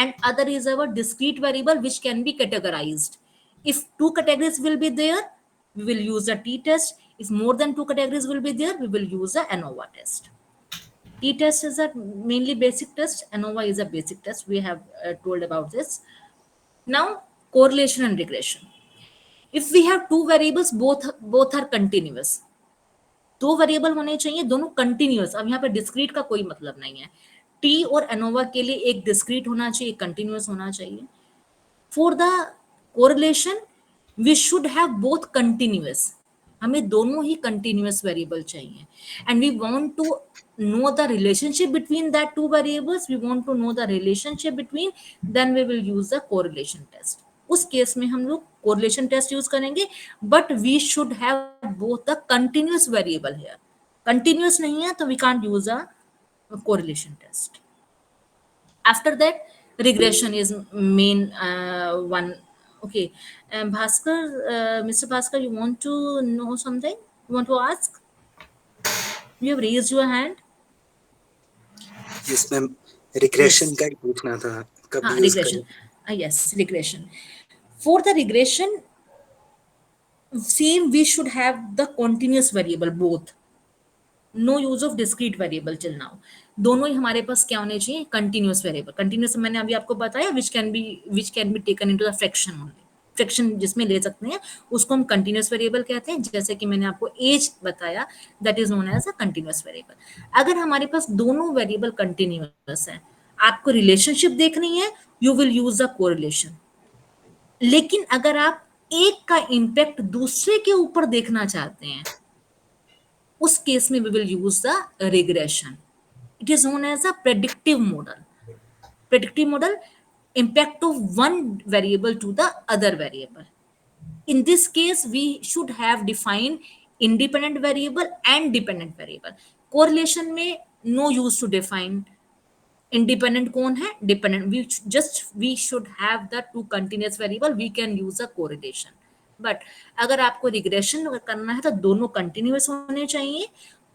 and other is our discrete variable which can be categorized. If two categories will be there, we will use a t test. If more than two categories will be there, we will use a ANOVA test. T test is a mainly basic test, ANOVA is a basic test. We have told about this. Now, correlation and regression. If we have two variables, both are continuous, दो वेरिएबल होने चाहिए, दोनों कंटिन्यूअस. अब यहाँ पे डिस्क्रीट का कोई मतलब नहीं है. टी और एनोवा के लिए एक डिस्क्रीट होना चाहिए, एक कंटिन्यूअस होना चाहिए. For the correlation we should have both continuous. हमें दोनों ही कंटिन्यूअस वेरिएबल चाहिए, and we want to know the relationship between that two variables. We want to know the relationship between, then we will use the correlation test. उस केस में हम लोग कोरिलेशन टेस्ट यूज करेंगे, but we should have both the continuous variable here. Continuous नहीं है तो we can't use a correlation test. After that, regression is main one. Okay, Bhaskar, Mr. Bhaskar, you want to know something? You want to ask? You have raised your hand. Yes ma'am, regression का ही पूछना था, कब हाँ, यूज regression. करें? Yes, regression. For the regression, same we should have the continuous variable both. No use of discrete variable till now. दोनों ही हमारे पास क्या होने चाहिए? Continuous variable. कंटिन्यूअस मैंने अभी आपको बताया which can be taken into the fraction only. Fraction जिसमें ले सकते हैं उसको हम कंटिन्यूअस वेरिएबल कहते हैं. जैसे कि मैंने आपको एज बताया, that is known as a continuous variable. अगर हमारे पास दोनों वेरिएबल कंटिन्यूअस है, आपको रिलेशनशिप देखनी है, you will use the correlation. लेकिन अगर आप एक का इंपैक्ट दूसरे के ऊपर देखना चाहते हैं, उस केस में we will use the regression. It is known as a predictive model. Predictive model, impact of one variable to the other variable. In this case, we should have defined independent variable and dependent variable. Correlation में no use to define independent कौन है, dependent. We should have the two continuous variable. We can use a correlation. But अगर आपको रिग्रेशन करना है तो दोनों कंटिन्यूअस होने चाहिए.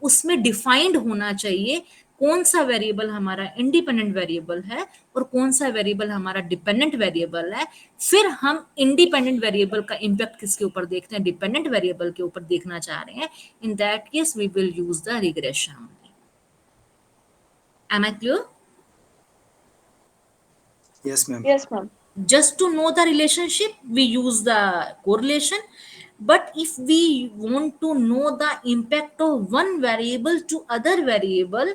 उसमें डिफाइंड होना चाहिए कौन सा वेरिएबल हमारा इंडिपेंडेंट वेरिएबल है और कौन सा वेरिएबल हमारा डिपेंडेंट वेरिएबल है. फिर हम इंडिपेंडेंट वेरिएबल का इंपैक्ट किसके ऊपर देखते हैं? डिपेंडेंट वेरिएबल के ऊपर देखना चाह रहे हैं. In that case we will use the regression only. Am I clear? Yes ma'am. Yes, ma'am. Just to know the relationship, we use the correlation. But if we want to know the impact of one variable to other variable,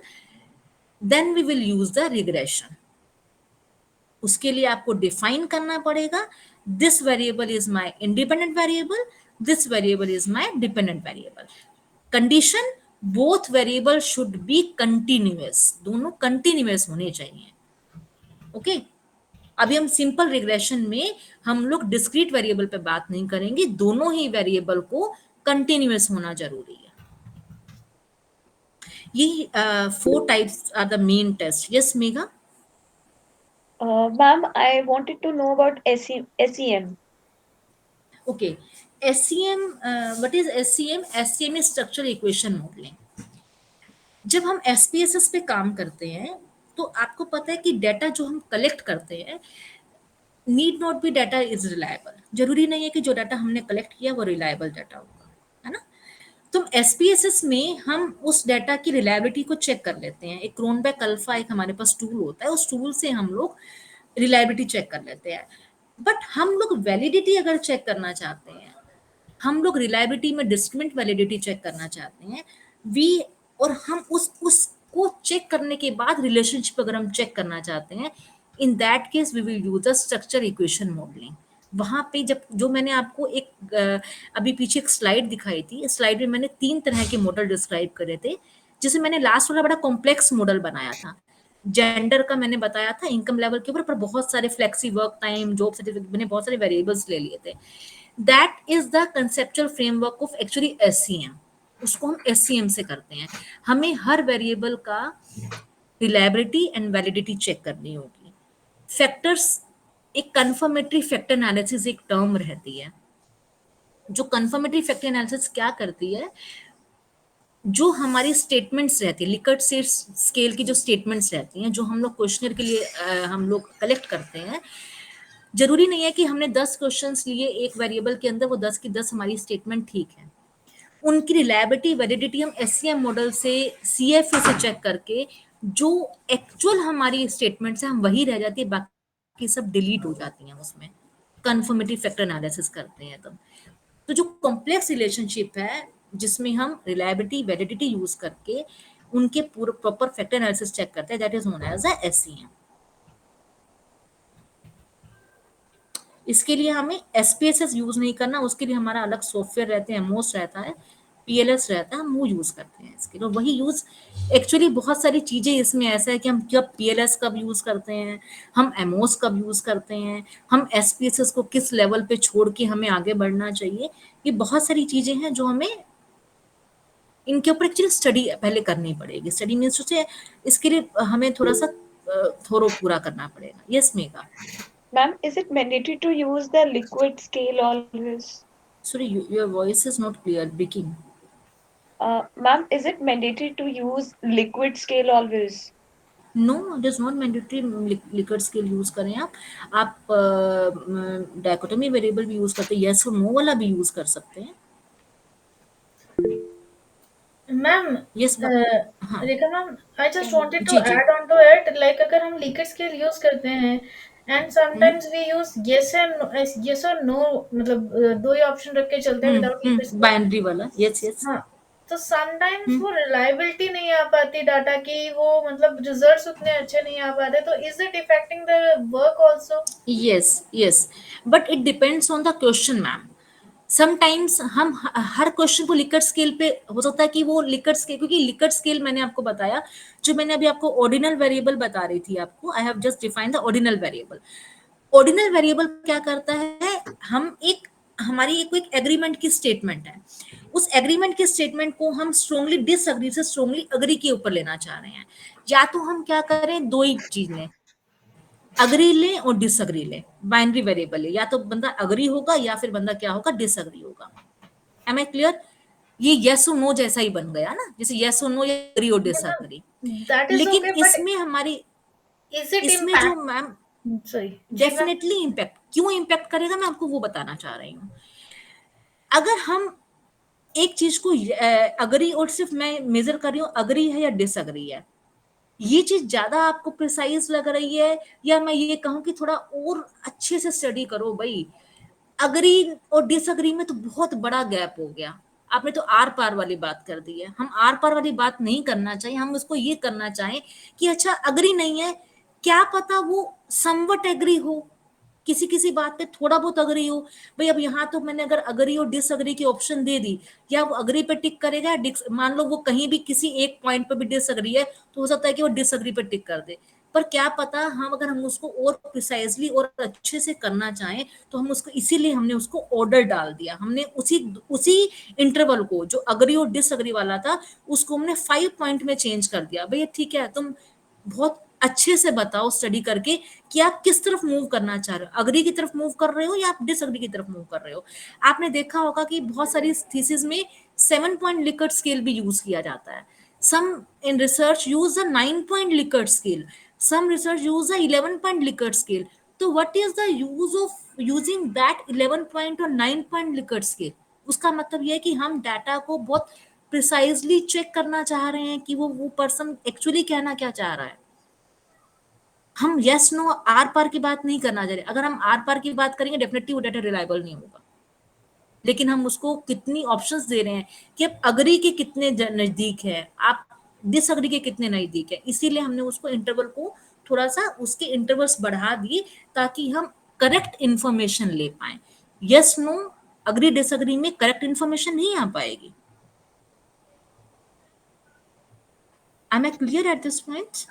then we will use the regression. उसके लिए आपको डिफाइन करना पड़ेगा, this variable is my independent variable, this variable is my dependent variable. Condition, both variable should be continuous. दोनों कंटिन्यूअस होने चाहिए. ओके. अभी हम सिंपल रिग्रेशन में हम लोग डिस्क्रीट वेरिएबल पे बात नहीं करेंगे. दोनों ही वेरिएबल को कंटिन्यूअस होना जरूरी है. ये 4 types are the main test. Yes Megha? Ma'am, I wanted to know about SEM. Okay. SEM, what is SEM? SEM is structure equation modelling. जब हम SPSS पे काम करते हैं तो आपको पता है कि डेटा जो हम कलेक्ट करते हैं need not B data is reliable. जरूरी नहीं है कि जो डाटा हमने कलेक्ट किया वो रिलायबल डाटा होगा, है ना. तो SPSS में हम उस डाटा की रिलायबिलिटी को चेक कर लेते हैं. एक क्रोनबैक अल्फा एक हमारे पास टूल होता है, उस टूल से हम लोग रिलायबिलिटी चेक कर लेते हैं. बट हम लोग वैलिडिटी अगर चेक करना चाहते हैं, हम लोग रिलायबिलिटी में डिस्क्रिमिनेंट वैलिडिटी चेक करना चाहते हैं, वी और हम उसको चेक करने के बाद रिलेशनशिप अगर हम चेक करना चाहते हैं, in that case we will use the structure equation modelling. वहां पे जब जो मैंने आपको अभी पीछे एक स्लाइड दिखाई थी, स्लाइड में मैंने 3 तरह के मॉडल डिस्क्राइब करे थे, जिसे मैंने लास्ट वाला बड़ा कॉम्प्लेक्स मॉडल बनाया था. जेंडर का मैंने बताया था, इनकम लेवल के ऊपर, पर बहुत सारे flexi work time, job certificate, मैंने बहुत सारे वेरिएबल्स ले लिए थे. That is the conceptual framework of actually SCM. उसको हम SCM से करते हैं. हमें हर वेरिएबल का रिलायबिलिटी एंड वैलिडिटी चेक करनी होगी. फैक्टर्स, एक कंफर्मेटरी फैक्टर एनालिसिस एक टर्म रहती है. जो कंफर्मेटरी फैक्टर एनालिसिस क्या करती है, जो हमारी स्टेटमेंट्स रहती है, लिकर्ट स्केल की जो स्टेटमेंट्स रहती हैं, जो हम लोग क्वेश्चनर के लिए हम लोग कलेक्ट करते हैं, जरूरी नहीं है कि हमने 10 क्वेश्चंस लिए एक वेरिएबल के अंदर वो 10 की 10 हमारी स्टेटमेंट ठीक है. उनकी रिलायबिलिटी वैलिडिटी हम SCM मॉडल से CFA से चेक करके जो एक्चुअल हमारी स्टेटमेंट्स है हम वही रह जाती है, बाकी सब डिलीट हो जाती हैं. उसमें कंफर्मेटरी फैक्टर एनालिसिस करते हैं तब. तो जो कॉम्प्लेक्स रिलेशनशिप है जिसमें हम रिलायबिलिटी वैलिडिटी यूज करके उनके पूरे प्रॉपर फैक्टर एनालिसिस चेक करते हैं, that is known as a SCM. इसके लिए हमें SPSS यूज नहीं करना, उसके लिए हमारा अलग सॉफ्टवेयर रहते हैं, MOS रहता है. PLS रहता है, हम वो यूज करते हैं इसके लिए। वही यूज एक्चुअली बहुत सारी चीजें इसमें ऐसा है कि हम कब PLS कब यूज करते हैं, हम एमओस कब यूज करते हैं, हम SPSS को किस लेवल पे छोड़ के हमें आगे बढ़ना चाहिए, ये बहुत सारी चीजें हैं जो हमें इनके ऊपर एक्चुअली स्टडी पहले करनी पड़ेगी। स्टडी मीन्स से इसके लिए हमें थोड़ा सा थोरो पूरा करना पड़ेगा। Yes mega. Ma'am, is it mandatory to use the liquid scale always? Sorry, your voice is not clear, breaking. Ma'am, is it mandatory to use liquid scale always? No, it is not mandatory liquid scale use करें। आप डायकोटोमी वेरिएबल भी यूज करते हैं, यस और नो वाला भी यूज कर सकते हैं। मैम यस हाँ Rekha ma'am, I just wanted to जी जी add on to it, like अगर हम लिक्विड स्केल यूज करते हैं and sometimes we use yes और नो, मतलब दो ही ऑप्शन रख के चलते हैं विदाउट लिक्विड स्केल। बाइनरी वाला, यस यस। हाँ, तो समटाइम्स वो रिलायबिलिटी नहीं आ पाती डाटा की, वो मतलब रिजल्ट्स उतने अच्छे नहीं आ पाते, तो is it affecting the work also? Yes yes, but it depends on the question ma'am. Sometimes हम हर क्वेश्चन को लिकर्ट स्केल पे हो सकता है कि वो लिकर्ट स्केल, क्योंकि लिकर्ट स्केल मैंने आपको बताया, जो मैंने अभी आपको ऑर्डिनल वेरिएबल बता रही थी आपको, I have just define the ordinal variable. Ordinal variable क्या करता है, हम एक हमारी एक एग्रीमेंट की स्टेटमेंट है, उस एग्रीमेंट के स्टेटमेंट को हम स्ट्रोंगली डिसएग्री से स्ट्रोंगली अग्री के ऊपर लेना चाह रहे हैं। या तो हम क्या करें, दो ही चीज लें, अग्री लें और डिसअग्री लें, बाइनरी वेरिएबल ले, या तो बंदा अग्री होगा या फिर बंदा क्या होगा, डिसअग्री होगा। Am I clear? ये यस और नो जैसा ही बन गया ना, जैसे यस और नो या अग्री और डिसअग्री। दैट इज लेकिन ओके, बट इसमें हमारी इज इट इसमें जो इम्पैक्ट? मैम सॉरी जी मैम। डेफिनेटली इम्पैक्ट, क्यों इम्पैक्ट करेगा मैं आपको वो बताना चाह रही हूँ। अगर हम एक चीज को अग्री और सिर्फ मैं मेजर कर रही हूँ अग्री है या डिसअग्री है, ये चीज ज्यादा आपको प्रिसाइज लग रही है, या मैं ये कहूँ कि थोड़ा और अच्छे से स्टडी करो भाई। अग्री और डिसअग्री में तो बहुत बड़ा गैप हो गया, आपने तो आर पार वाली बात कर दी है। हम आर पार वाली बात नहीं करना चाहिए, हम उसको ये करना चाहें कि अच्छा अग्री नहीं है, क्या पता वो समवट एग्री हो, किसी किसी बात पे थोड़ा बहुत अग्री हो। भाई अब यहाँ तो मैंने अगर अग्री और डिसअग्री की ऑप्शन दे दी, या वो अग्री पे टिक करेगा, मान लो वो कहीं भी किसी एक पॉइंट पे भी डिसअग्री है, तो हो सकता है कि वो डिसअग्री पे टिक कर दे। पर क्या पता हम अगर हम उसको और प्रिसाइजली और अच्छे से करना चाहें, तो हम उसको, इसीलिए हमने उसको ऑर्डर डाल दिया। हमने उसी उसी इंटरवल को जो अग्री और डिसअग्री वाला था, उसको हमने 5 पॉइंट में चेंज कर दिया। भैया ठीक है, तुम बहुत अच्छे से बताओ स्टडी करके कि आप किस तरफ मूव करना चाह रहे हो, अग्री की तरफ मूव कर रहे हो या आप डिसअग्री की तरफ मूव कर रहे हो। आपने देखा होगा कि बहुत सारी थीसिस में 7 पॉइंट लिकर्ट स्केल भी यूज किया जाता है। some in research use a 9 point Likert scale, some research use a 11 point Likert scale. तो what is the use of using that 11 point और 9 point Likert scale? उसका मतलब यह है कि हम डाटा को बहुत प्रिसाइजली चेक करना चाह रहे हैं कि वो पर्सन एक्चुअली कहना क्या चाह रहा है। हम यस नो आर पार की बात नहीं करना चाह रहे। अगर हम आर पार की बात करेंगे, डेफिनेटली वो डाटा रिलायबल नहीं होगा, लेकिन हम उसको कितनी ऑप्शंस दे रहे हैं कि आप अग्री के कितने नजदीक है, आप डिसअग्री के कितने नजदीक है। इसीलिए हमने उसको इंटरवल को थोड़ा सा उसके इंटरवल्स बढ़ा दिए, ताकि हम करेक्ट इंफॉर्मेशन ले पाए। यस नो अग्री डिसअग्री में करेक्ट इंफॉर्मेशन नहीं आ पाएगी। Am I clear at this point?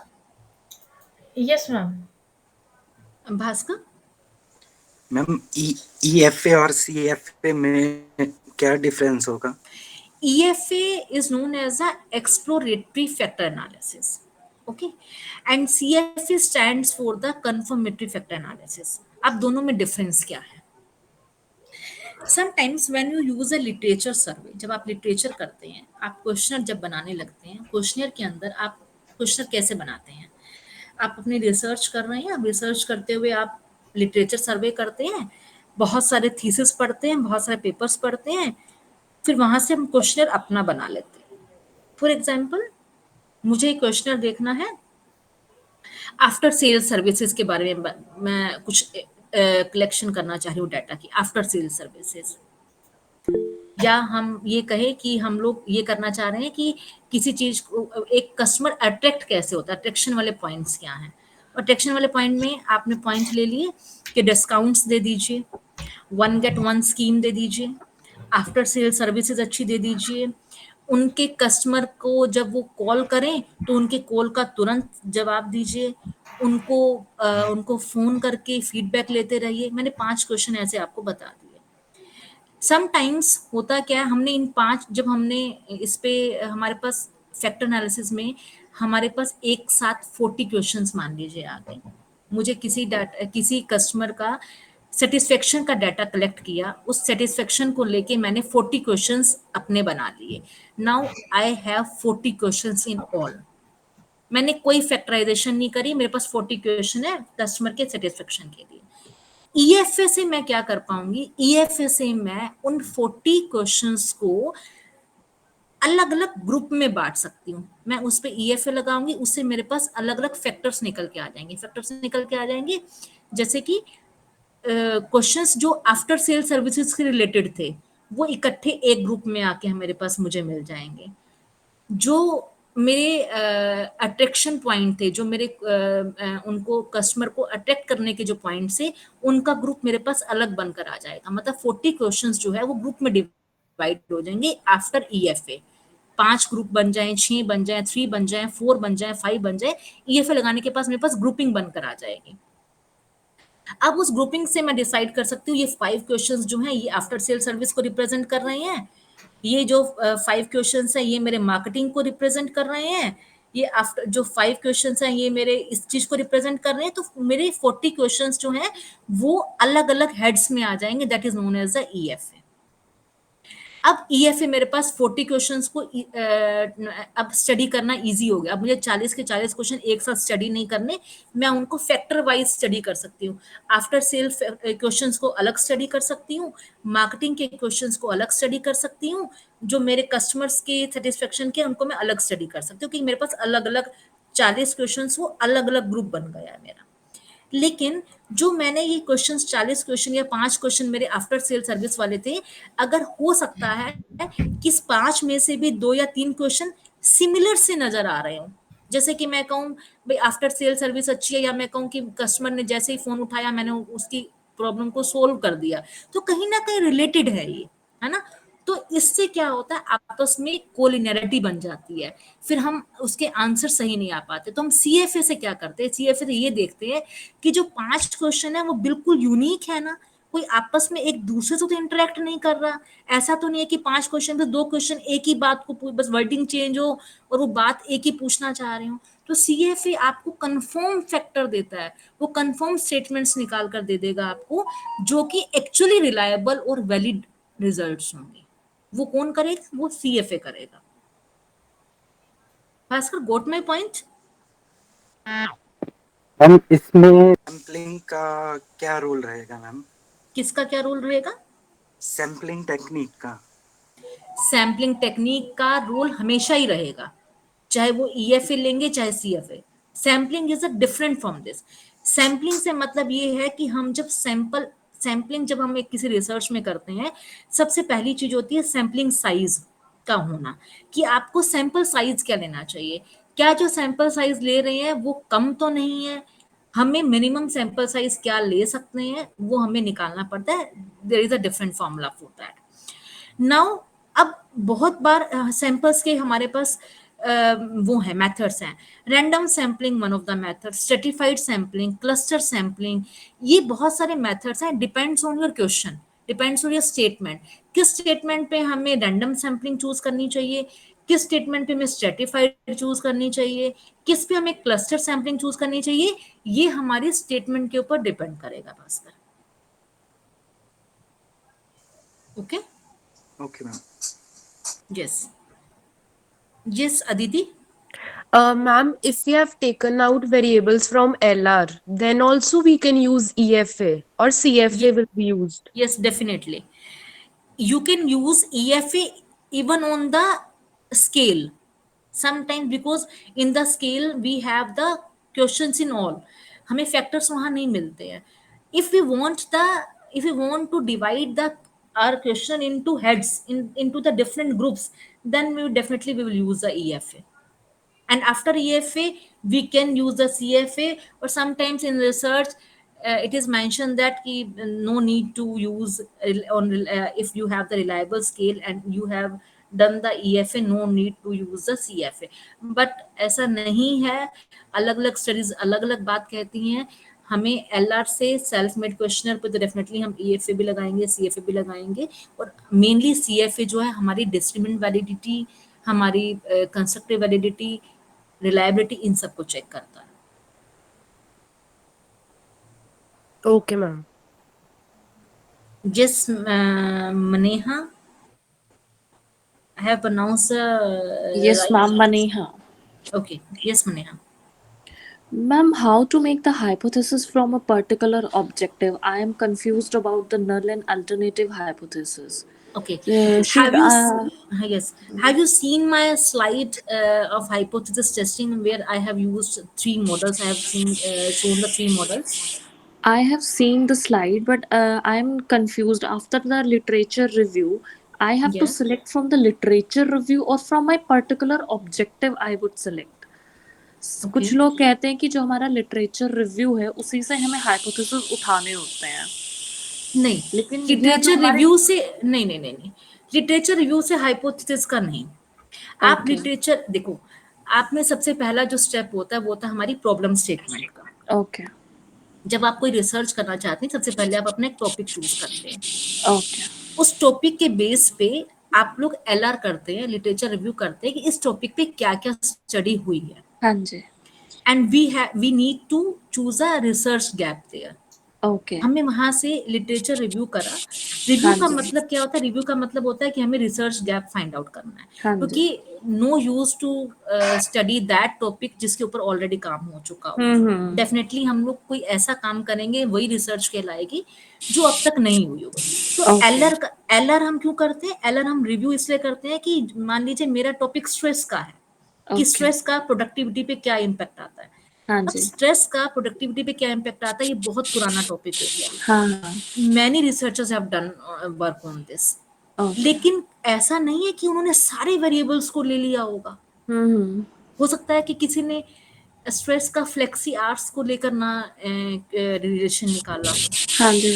Yes ma'am. Bhaskar? Ma'am EFA और CFA में क्या डिफरेंस होगा? EFA is known as the exploratory factor analysis, okay, and CFA stands for the confirmatory factor analysis. अब दोनों में डिफरेंस क्या है? Sometimes when you use a literature survey, जब आप लिटरेचर करते हैं, आप क्वेश्चनर जब बनाने लगते हैं, क्वेश्चनर के अंदर आप क्वेश्चनर कैसे बनाते हैं? आप अपनी रिसर्च कर रहे हैं, आप रिसर्च करते हुए आप लिटरेचर सर्वे करते हैं, बहुत सारे थीसिस पढ़ते हैं, बहुत सारे पेपर्स पढ़ते हैं, फिर वहां से हम क्वेश्चनर अपना बना लेते हैं। फॉर एग्जाम्पल, मुझे एक क्वेश्चनर देखना है आफ्टर सेल सर्विसेज के बारे में, मैं कुछ कलेक्शन करना चाह रही हूँ डाटा की आफ्टर सेल सर्विसेज, या हम ये कहें कि हम लोग ये करना चाह रहे हैं कि किसी चीज को एक कस्टमर अट्रैक्ट कैसे होता है, अट्रैक्शन वाले पॉइंट्स क्या हैं। अट्रैक्शन वाले पॉइंट में आपने पॉइंट ले लिए कि डिस्काउंट्स दे दीजिए, 1 get 1 स्कीम दे दीजिए, आफ्टर सेल सर्विसेज अच्छी दे दीजिए, उनके कस्टमर को जब वो कॉल करें तो उनके कॉल का तुरंत जवाब दीजिए, उनको फोन करके फीडबैक लेते रहिए। मैंने 5 क्वेश्चन ऐसे आपको बता दिए। समटाइम्स होता क्या है, हमने इन 5 जब हमने इस पे हमारे पास फैक्टर एनालिसिस में हमारे पास एक साथ 40 क्वेश्चंस मान लीजिए आ गए। मुझे किसी कस्टमर का सेटिस्फेक्शन का डाटा कलेक्ट किया, उस सेटिस्फेक्शन को लेके मैंने 40 क्वेश्चंस अपने बना लिए। Now I have 40 questions in all. मैंने कोई फैक्टराइजेशन नहीं करी, मेरे पास 40 क्वेश्चन है कस्टमर के सेटिस्फेक्शन के लिए। ईएफए से मैं क्या कर पाऊंगी, ईएफए से मैं उन 40 क्वेश्चंस को अलग अलग ग्रुप में बांट सकती हूँ। मैं उस पे ईएफए लगाऊंगी, उससे मेरे पास अलग अलग फैक्टर्स निकल के आ जाएंगे। फैक्टर्स निकल के आ जाएंगे जैसे कि क्वेश्चंस जो आफ्टर सेल सर्विसेज के रिलेटेड थे वो इकट्ठे एक ग्रुप में आके मेरे पास मुझे मिल जाएंगे। जो मेरे अट्रैक्शन पॉइंट थे, जो मेरे उनको कस्टमर को अट्रैक्ट करने के जो पॉइंट से उनका ग्रुप मेरे पास अलग बनकर आ जाएगा। मतलब 40 क्वेश्चंस जो है वो ग्रुप में डिवाइड हो जाएंगे आफ्टर ईएफए। 5 ग्रुप बन जाए, 6 बन जाए, 3 बन जाए, 4 बन जाए, 5 बन जाए, ईएफए लगाने के पास मेरे पास ग्रुपिंग बनकर आ जाएगी। अब उस ग्रुपिंग से मैं डिसाइड कर सकती हूँ ये 5 क्वेश्चंस जो हैं ये आफ्टर सेल सर्विस को रिप्रेजेंट कर रहे हैं, ये जो 5 क्वेश्चंस हैं ये मेरे मार्केटिंग को रिप्रेजेंट कर रहे हैं, ये आफ्टर जो 5 क्वेश्चंस हैं ये मेरे इस चीज को रिप्रेजेंट कर रहे हैं। तो मेरे 40 क्वेश्चंस जो हैं वो अलग अलग हेड्स में आ जाएंगे, that is known as the EFA. अब ईएफए मेरे पास 40 क्वेश्चंस को अब स्टडी करना इजी हो गया। अब मुझे 40 के 40 क्वेश्चन एक साथ स्टडी नहीं करने, मैं उनको फैक्टर वाइज स्टडी कर सकती हूँ। आफ्टर सेल क्वेश्चंस को अलग स्टडी कर सकती हूँ, मार्केटिंग के क्वेश्चंस को अलग स्टडी कर सकती हूँ, जो मेरे कस्टमर्स के सेटिस्फेक्शन के उनको मैं अलग स्टडी कर सकती हूँ, क्योंकि मेरे पास अलग अलग 40 क्वेश्चन वो अलग अलग ग्रुप बन गया है मेरा। लेकिन जो मैंने ये क्वेश्चन 40 क्वेश्चन या 5 क्वेश्चन मेरे आफ्टर सेल सर्विस वाले थे, अगर हो सकता है कि इस 5 में से भी 2 या 3 क्वेश्चन सिमिलर से नजर आ रहे हो, जैसे कि मैं कहूँ भाई आफ्टर सेल सर्विस अच्छी है, या मैं कहूँ कि कस्टमर ने जैसे ही फोन उठाया मैंने उसकी प्रॉब्लम को सोल्व कर दिया, तो कहीं ना कहीं रिलेटेड है ये, है ना। तो इससे क्या होता है, आपस में कोलिनैरिटी बन जाती है, फिर हम उसके आंसर सही नहीं आ पाते। तो हम सीएफए से क्या करते हैं, सीएफए से ये देखते हैं कि जो 5 क्वेश्चन है वो बिल्कुल यूनिक है ना, कोई आपस में एक दूसरे से तो इंटरेक्ट नहीं कर रहा। ऐसा तो नहीं है कि 5 क्वेश्चन में 2 क्वेश्चन एक ही बात को बस वर्डिंग चेंज हो और वो बात एक ही पूछना चाह रहे हो। तो सीएफए आपको कंफर्म फैक्टर देता है, वो कंफर्म स्टेटमेंट्स निकाल कर दे देगा आपको, जो कि एक्चुअली रिलायबल और वैलिड रिजल्ट्स होंगे। वो कौन करेगा, वो सीएफए करेगा। भास्कर, गोट माय पॉइंट। मैम इसमें सैम्पलिंग का क्या रोल रहेगा मैम? किसका क्या रोल रहेगा? सैम्पलिंग टेक्निक का। सैम्पलिंग टेक्निक का रोल हमेशा ही रहेगा, चाहे वो ईएफए लेंगे चाहे CFA. Sampling is a different from this. Sampling से मतलब ये है कि हम जब सैम्पलिंग जब हम एक किसी रिसर्च में करते हैं, सबसे पहली चीज होती है सैम्पलिंग साइज का होना, कि आपको सैंपल साइज क्या लेना चाहिए, क्या जो सैंपल साइज ले रहे हैं वो कम तो नहीं है, हमें मिनिमम सैंपल साइज क्या ले सकते हैं वो हमें निकालना पड़ता है। There is a different formula for that. Now अब बहुत बार सैंपल्स के हमारे पास वो है मेथड्स हैं। Random sampling one of the method, stratified sampling, cluster sampling, ये बहुत सारे मेथड्स हैं। Depends on your question, depends on your statement. किस स्टेटमेंट पे हमें रैंडम सैम्पलिंग चूज करनी चाहिए, किस स्टेटमेंट पे हमें स्ट्रेटिफाइड चूज करनी चाहिए, किस पे हमें क्लस्टर सैम्पलिंग चूज करनी चाहिए, ये हमारी स्टेटमेंट के ऊपर डिपेंड करेगा Bhaskar. Okay okay ma'am. Yes yes Aditi. Ma'am, if we have taken out variables from LR, then also we can use EFA or CFA will be used. Yes, definitely. You can use EFA even on the scale. Sometimes because in the scale we have the questions in all. हमें factors वहाँ नहीं मिलते हैं. If we want to divide the our question into heads into the different groups, then we will use the EFA. And after EFA we can use the CFA, or sometimes in research it is mentioned that no need to use if you have the reliable scale and you have done the EFA, no need to use the CFA. But ऐसा नहीं है, अलग अलग स्टडीज अलग अलग बात कहती हैं. हमें LR से सेल्फ मेड क्वेश्चनर पे तो डेफिनेटली हम EFA भी लगाएंगे, CFA भी लगाएंगे. और मेनली CFA जो है हमारी डिस्क्रिमिनेंट वैलिडिटी, हमारी कंस्ट्रक्टिव वैलिडिटी, रिलायबिलिटी, इन सबको चेक करता है. Okay, ma'am. Yes, Maneha, I have pronounced Yes, right. ma'am, Maneha. Okay, yes, Maneha. Ma'am, how to make the hypothesis from a particular objective? I am confused about the null and alternative hypothesis. Okay. Should Have you yes? Have you seen my slide of hypothesis testing where I have used three models? I have seen shown the three models. I have seen the slide, but I'm confused. After the literature review, I have to Yeah. select from the literature review or from my particular objective I would select. कुछ Okay. लोग कहते हैं कि जो हमारा लिटरेचर रिव्यू है उसी से हमें हाइपोथेसिस उठाने होते हैं. नहीं, लेकिन लिटरेचर रिव्यू से नहीं, लिटरेचर रिव्यू से हाइपोथेसिस का नहीं. आप Okay. लिटरेचर देखो, आप में सबसे पहला जो स्टेप होता है वो होता है हमारी प्रॉब्लम स्टेटमेंट का. ओके. जब आप कोई रिसर्च करना चाहते हैं, सबसे पहले आप अपना एक टॉपिक चूज करते हैं. ओके. उस टॉपिक के बेस पे आप लोग LR करते हैं, लिटरेचर रिव्यू करते हैं कि इस टॉपिक पे क्या क्या स्टडी हुई है. हाँ जी. And we need to choose a research gap there. Okay. हमने वहां से लिटरेचर रिव्यू करा. रिव्यू हाँ का जी. मतलब क्या होता है? रिव्यू का मतलब होता है कि हमें रिसर्च गैप फाइंड आउट करना है. हाँ जी. क्योंकि no use to study that topic जिसके ऊपर ऑलरेडी काम हो चुका हो. डेफिनेटली हम लोग कोई ऐसा काम करेंगे, वही रिसर्च कहलाएगी जो अब तक नहीं हुई होगी. तो Okay. LR हम क्यों करते हैं? LR हम रिव्यू इसलिए करते हैं कि मान लीजिए मेरा टॉपिक स्ट्रेस का है, कि Okay. स्ट्रेस का प्रोडक्टिविटी पे क्या इम्पैक्ट आता है. हाँ अब जी. स्ट्रेस का प्रोडक्टिविटी पे क्या इम्पैक्ट आता है, ये बहुत पुराना टॉपिक हो गया. हाँ. Many researchers have done work on this. Okay. लेकिन ऐसा नहीं है कि उन्होंने सारे वेरिएबल्स को ले लिया होगा. हो सकता है कि किसी ने स्ट्रेस का फ्लेक्सी आवर्स को लेकर ना रिलेशन निकाला हो. हाँ जी.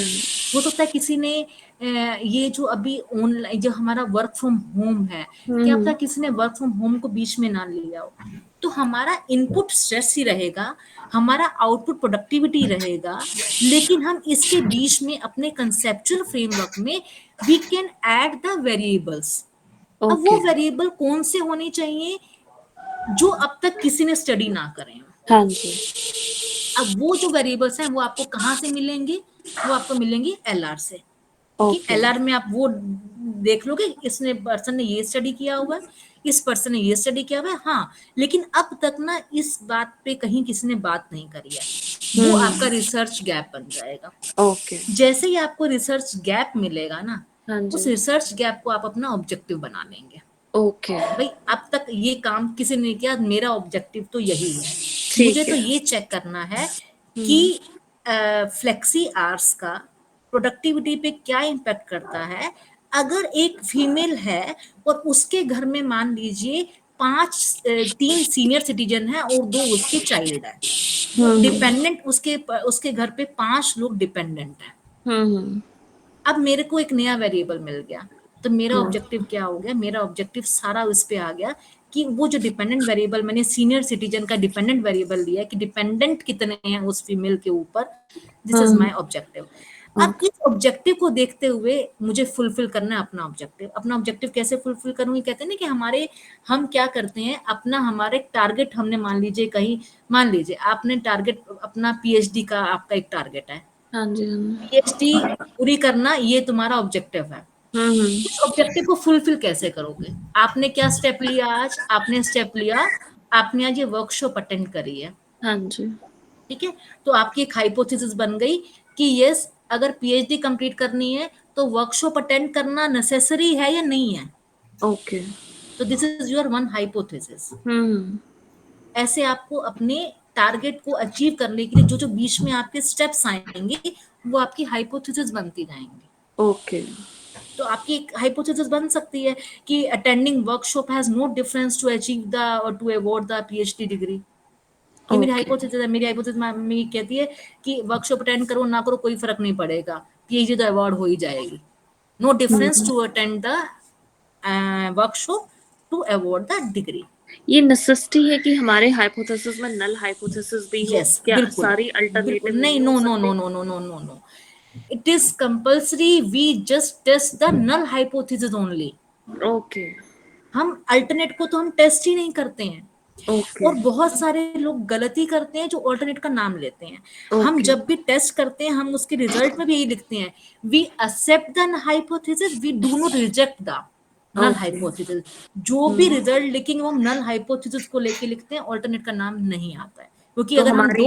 हो सकता है किसी ने ये जो अभी ऑनलाइन जो हमारा वर्क फ्रॉम होम है, क्या पता किसी ने वर्क फ्रॉम होम को बीच में ना लिया हो. तो हमारा इनपुट स्ट्रेस ही रहेगा, हमारा आउटपुट प्रोडक्टिविटी रहेगा, लेकिन हम इसके बीच में अपने कंसेप्चुअल फ्रेमवर्क में we can add the variables. अब वो Okay. वेरिएबल कौन से होने चाहिए जो अब तक किसी ने स्टडी ना करे. हाँ जी. अब वो जो वेरिएबल्स हैं वो आपको कहाँ से मिलेंगे? वो आपको मिलेंगे LR से. कि Okay. LR में आप वो देख लोगे, इसने पर्सन ने ये स्टडी किया हुआ है, इस पर्सन ने ये स्टडी किया हुआ है. हाँ, लेकिन अब तक ना इस बात पे कहीं किसी ने बात नहीं करी है. वो आपका रिसर्च गैप बन जाएगा. Okay. जैसे ही आपको रिसर्च गैप मिलेगा ना, हाँ उस जी. रिसर्च गैप को आप अपना ऑब्जेक्टिव बना लेंगे. Okay. भाई अब तक ये काम किसी ने किया, मेरा ऑब्जेक्टिव तो यही है. ठीक मुझे है. तो ये चेक करना है कि फ्लेक्सी आवर्स का प्रोडक्टिविटी पे क्या इम्पैक्ट करता है. अगर एक फीमेल है और उसके घर में मान लीजिए 3 सीनियर सिटीजन है और 2 उसके चाइल्ड है, डिपेंडेंट उसके घर पे 5 लोग डिपेंडेंट है. अब मेरे को एक नया वेरिएबल मिल गया, तो मेरा ऑब्जेक्टिव क्या हो गया? मेरा ऑब्जेक्टिव सारा उस पे आ गया कि वो जो डिपेंडेंट वेरिएबल मैंने सीनियर सिटीजन का डिपेंडेंट वेरिएबल लिया कि डिपेंडेंट कितने हैं उस फीमेल के ऊपर. This is my objective. अब इस ऑब्जेक्टिव को देखते हुए मुझे फुलफिल करना है अपना ऑब्जेक्टिव. अपना ऑब्जेक्टिव कैसे फुलफिल करूंगी? कहते हैं ना कि हम क्या करते हैं, हमारे टारगेट हमने मान लीजिए आपने टारगेट अपना PhD का आपका एक टारगेट है. हाँ जी. PhD पूरी करना ये तुम्हारा ऑब्जेक्टिव है. इस ऑब्जेक्टिव को फुलफिल कैसे करोगे? आपने क्या स्टेप लिया आज? आपने आज ये वर्कशॉप अटेंड करी है. हाँ जी. ठीक है, तो आपकी एक हाइपोथेसिस बन गई कि यस, अगर PhD कंप्लीट करनी है तो वर्कशॉप अटेंड करना नेसेसरी है या नहीं है. Okay. तो this is your one hypothesis. ऐसे आपको अपने टारगेट को अचीव करने के लिए जो बीच में आपके स्टेप्स आएंगे वो आपकी हाइपोथेसिस बनती जाएंगी. Okay. तो आपकी एक हाइपोथेसिस बन सकती है कि attending workshop has no difference to achieve the और to award the PhD degree. ये मेरी हाइपोथेसिस है. मेरी हाइपोथेसिस में कहती है कि वर्कशॉप अटेंड करो ना करो कोई फर्क नहीं पड़ेगा, PhD तो अवार्ड हो ही जाएगी. No difference to attend the workshop to award the degree. ये नेसेसिटी है कि हमारे हाइपोथेसिस में नल हाइपोथेसिस भी हो? Yes, क्या बिल्कुल सारी बिल्कुल अल्टरनेटिव नहीं, नहीं हो no no सकते? no no no no no no, it is compulsory, we just test the null hypothesis only. Okay हम अल्टरनेट को तो हम टेस्ट ही नहीं करते हैं। ओके और बहुत सारे लोग गलती करते हैं जो ऑल्टरनेट का नाम लेते हैं। हम ओके जब भी टेस्ट करते हैं हम उसके रिजल्ट में भी यही लिखते हैं, we accept the hypothesis, we do not reject the null okay hypothesis. जो भी रिजल्ट लिखेंगे वो नल हाइपोथेसिस को लेके लिखते हैं, ऑल्टरनेट का नाम नहीं आता है। क्योंकि तो अगर हम हमारी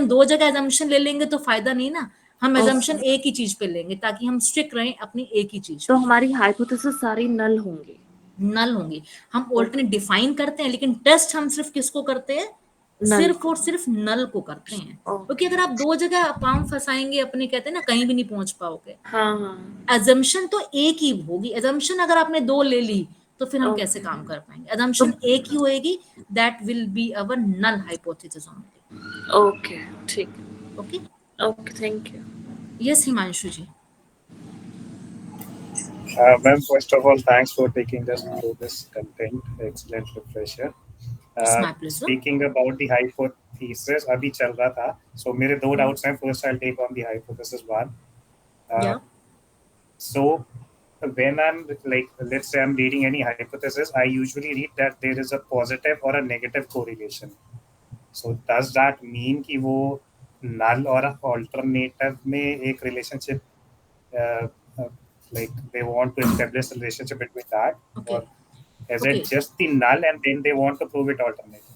दो जगह एजम्पशन ले लेंगे तो फायदा नहीं ना। हम एजम्पशन ओके एक ही चीज पे लेंगे ताकि हम स्ट्रिक्ट रहें अपनी एक ही चीज तो पे। हमारी हाइपोथेसिस सारी नल होंगी? नल होंगी। हम ऑल्टरनेट डिफाइन करते हैं लेकिन टेस्ट हम सिर्फ किसको करते हैं? नल सिर्फ और सिर्फ नल को करते हैं। क्योंकि ओके अगर आप दो जगह पाँव फंसाएंगे अपने, कहते हैं ना, कहीं भी नहीं पहुंच पाओगे। हाँ हाँ एजम्पशन तो एक ही होगी। एजम्पशन अगर आपने दो ले ली तो फिर हम कैसे ओके काम कर पाएंगे? तो एजम्पशन एक ही होएगी, that will be our null hypothesis only. Okay ठीक okay, okay thank you yes Himanshu ji. Ma'am, first of all, thanks for taking us through this content. Excellent refresher. It's my pleasure. Speaking about the hypothesis, अभी चल रहा था. So मेरे दो doubts हैं. First, I'll take on the hypothesis one. या So when I'm like, let's say I'm reading any hypothesis, I usually read that there is a positive or a negative correlation. So does that mean कि वो null और alternative में एक relationship, like they want to establish a relationship between that, Okay. or is Okay. it just the null and then they want to prove it alternative?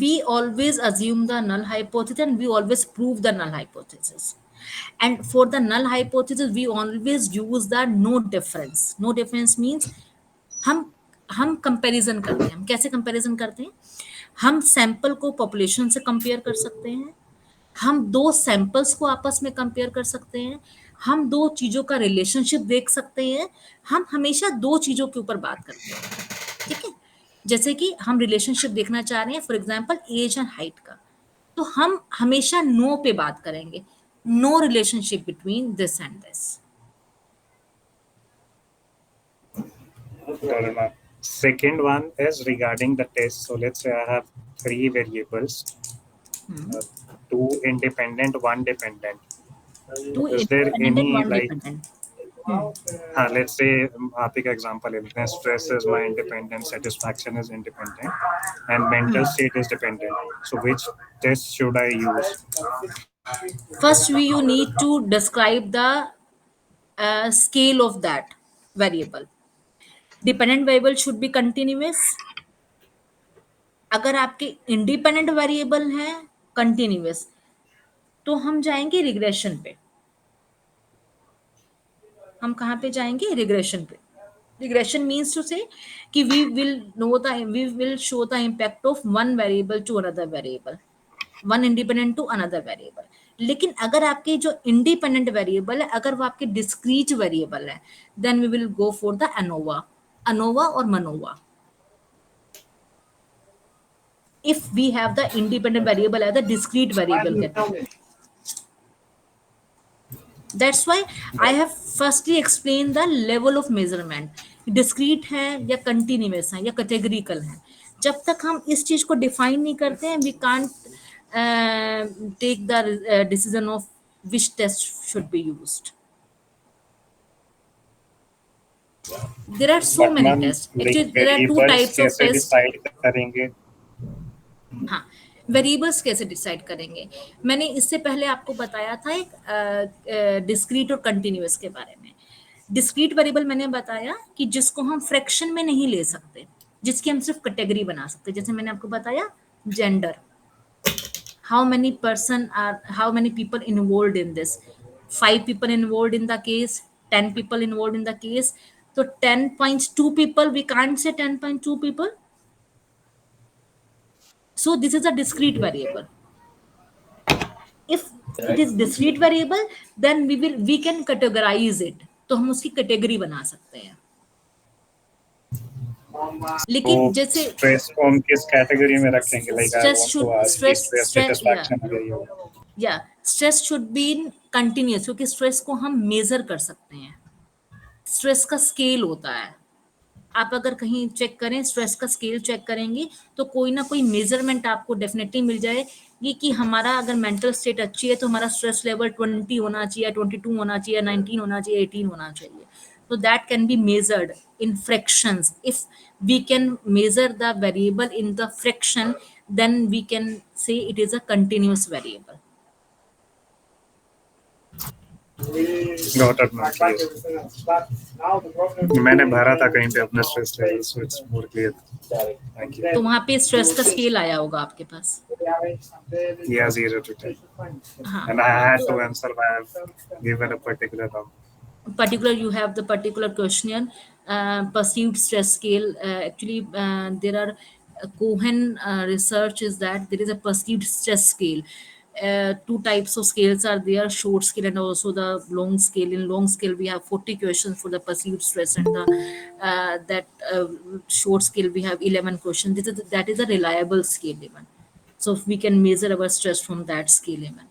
We always assume the null hypothesis and we always prove the null hypothesis. And for the null hypothesis, we always use the no difference. No difference means हम कंपैरिजन करते हैं। हम कैसे कंपैरिजन करते हैं? हम सैंपल को पॉपुलेशन से कंपेयर कर सकते हैं, हम दो सैंपल्स को आपस में कंपेयर कर सकते हैं, हम दो चीजों का रिलेशनशिप देख सकते हैं। हम हमेशा दो चीजों के ऊपर बात करते हैं, ठीक है? जैसे कि हम रिलेशनशिप देखना चाह रहे हैं, for example age and height का, तो हम हमेशा नो पे बात करेंगे, no relationship between this and this. Second one is regarding the test. So let's say I have three variables, two independent, one dependent. Two Is there independent any one like, dependent. let's say आप एक example ले लेते हैं, stress is my independent, satisfaction is independent, and mental state is dependent. So which test should I use? First, you need to describe the scale of that variable. Dependent variable should be continuous. अगर आपके इंडिपेंडेंट वेरिएबल है कंटिन्यूअस, तो हम जाएंगे रिग्रेशन पे। हम कहाँ पे जाएंगे? रिग्रेशन पे। रिग्रेशन मीन्स टू से कि we will show the impact of one variable to another variable, one independent to another variable. लेकिन अगर आपके जो इंडिपेंडेंट वेरिएबल है, अगर वो आपके डिस्क्रीट वेरिएबल है, then we will go for the ANOVA और MANOVA. if we have the independent variable as the discrete variable category. That's why I have firstly explained the level of measurement, discrete है या continuous है या categorical है। जब तक हम इस चीज को define नहीं करते हैं, we can't take the decision of which test should be used. There are so But many ma'am, tests. like Actually, there are two variables types of कैसे tests. decide करेंगे? हाँ, वेरिएबल्स कैसे डिसाइड करेंगे? मैंने इससे पहले आपको बताया था एक डिस्क्रीट और कंटिन्यूअस के बारे में। डिस्क्रीट वेरिएबल मैंने बताया कि जिसको हम फ्रैक्शन में नहीं ले सकते, जिसकी हम सिर्फ कैटेगरी बना सकते। जैसे मैंने आपको बताया gender, how many people involved in this, 5 people involved in the case, 10 people involved in the case, so 10.2 people, we can't say 10.2 people. So this is a discrete variable. If it is discrete variable, then we can categorize it. तो हम उसकी कैटेगरी बना सकते हैं। लेकिन जैसे स्ट्रेस को हम किस कैटेगरी में रखेंगे? Like I Stress want to should- ask stress- stress stress- satisfaction अगर ये हो। या stress should be in continuous, क्योंकि स्ट्रेस को हम मेजर कर सकते हैं। स्ट्रेस का स्केल होता है। आप अगर कहीं चेक करें, स्ट्रेस का स्केल चेक करेंगी तो कोई ना कोई मेजरमेंट आपको डेफिनेटली मिल जाएगी कि हमारा अगर मेंटल स्टेट अच्छी है तो हमारा स्ट्रेस लेवल 20 होना चाहिए, 22 होना चाहिए, 19 होना चाहिए, 18 होना चाहिए। So that can be measured in fractions. If we can measure the variable in the fraction, then we can say it is a continuous variable. Got it, ma'am. Clear. मैंने भरा था कहीं पे अपना stress level, so it's more clear. Thank you. तो वहां पे स्ट्रेस का स्केल आया होगा आपके पास। Yeah, 0 to 10. हाँ, And I had to answer by given a particular number. particular you have the particular questionnaire, perceived stress scale. Actually, there are Cohen research is that there is a perceived stress scale. Two types of scales are there, short scale and also the long scale. In long scale we have 40 questions for the perceived stress, and the short scale we have 11 questions. That is a reliable scale even. So we can measure our stress from that scale even.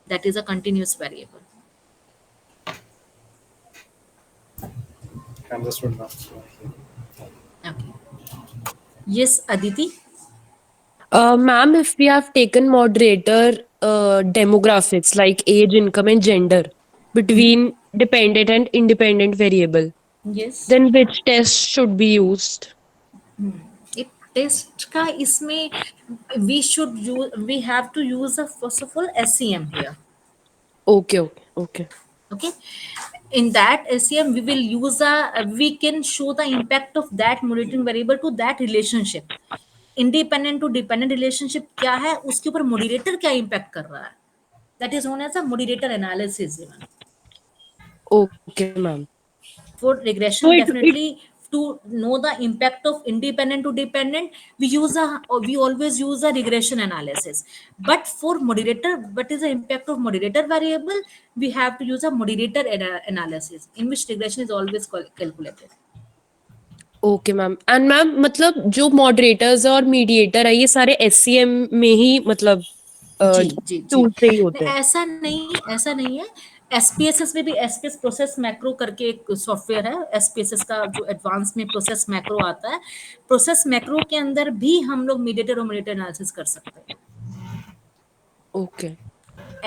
That is a continuous variable. Understood, ma'am. Okay. Yes, Aditi. Ma'am, if we have taken moderator demographics like age, income, and gender between dependent and independent variable, Yes. then which test should be used? एक टेस्ट का इसमें we have to use a first of all SEM here. Okay. Okay. In that SEM we will use we can show the impact of that monitoring variable to that relationship. Independent to dependent relationship क्या है, उसके ऊपर मॉडरेटर क्या इम्पैक्ट कर रहा है, that is known as a moderator analysis. Okay, ma'am. For So regression, it definitely to know the impact of independent to dependent, we always use a regression analysis. But for moderator, what is the impact of moderator variable, we have to use a moderator analysis in which regression is always calculated. Okay ma'am. And ma'am मतलब जो मॉडरेटर्स और मीडिएटर है ये सारे एससीएम में ही मतलब जी टूल से ही होते हैं। ऐसा नहीं है। एसपीएसएस में भी एसपीएस प्रोसेस मैक्रो करके एक सॉफ्टवेयर है, एसपीएसएस का जो एडवांस में प्रोसेस मैक्रो आता है, प्रोसेस मैक्रो के अंदर भी हम लोग मीडिएटर और मॉडरेटर एनालिसिस कर सकते हैं। ओके।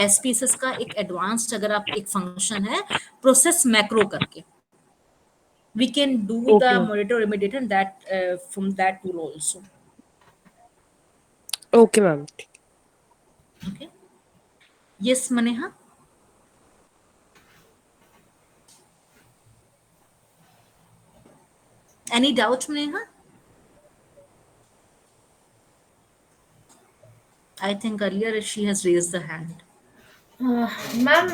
एसपीएसएस का एक एडवांस्ड अगर आप एक फंक्शन है प्रोसेस मैक्रो करके, we can do the okay monitor immediate and that from that tool also. Okay ma'am. Okay. Yes, Maneha. Any doubt, Maneha? I think earlier she has raised the hand. Ma'am,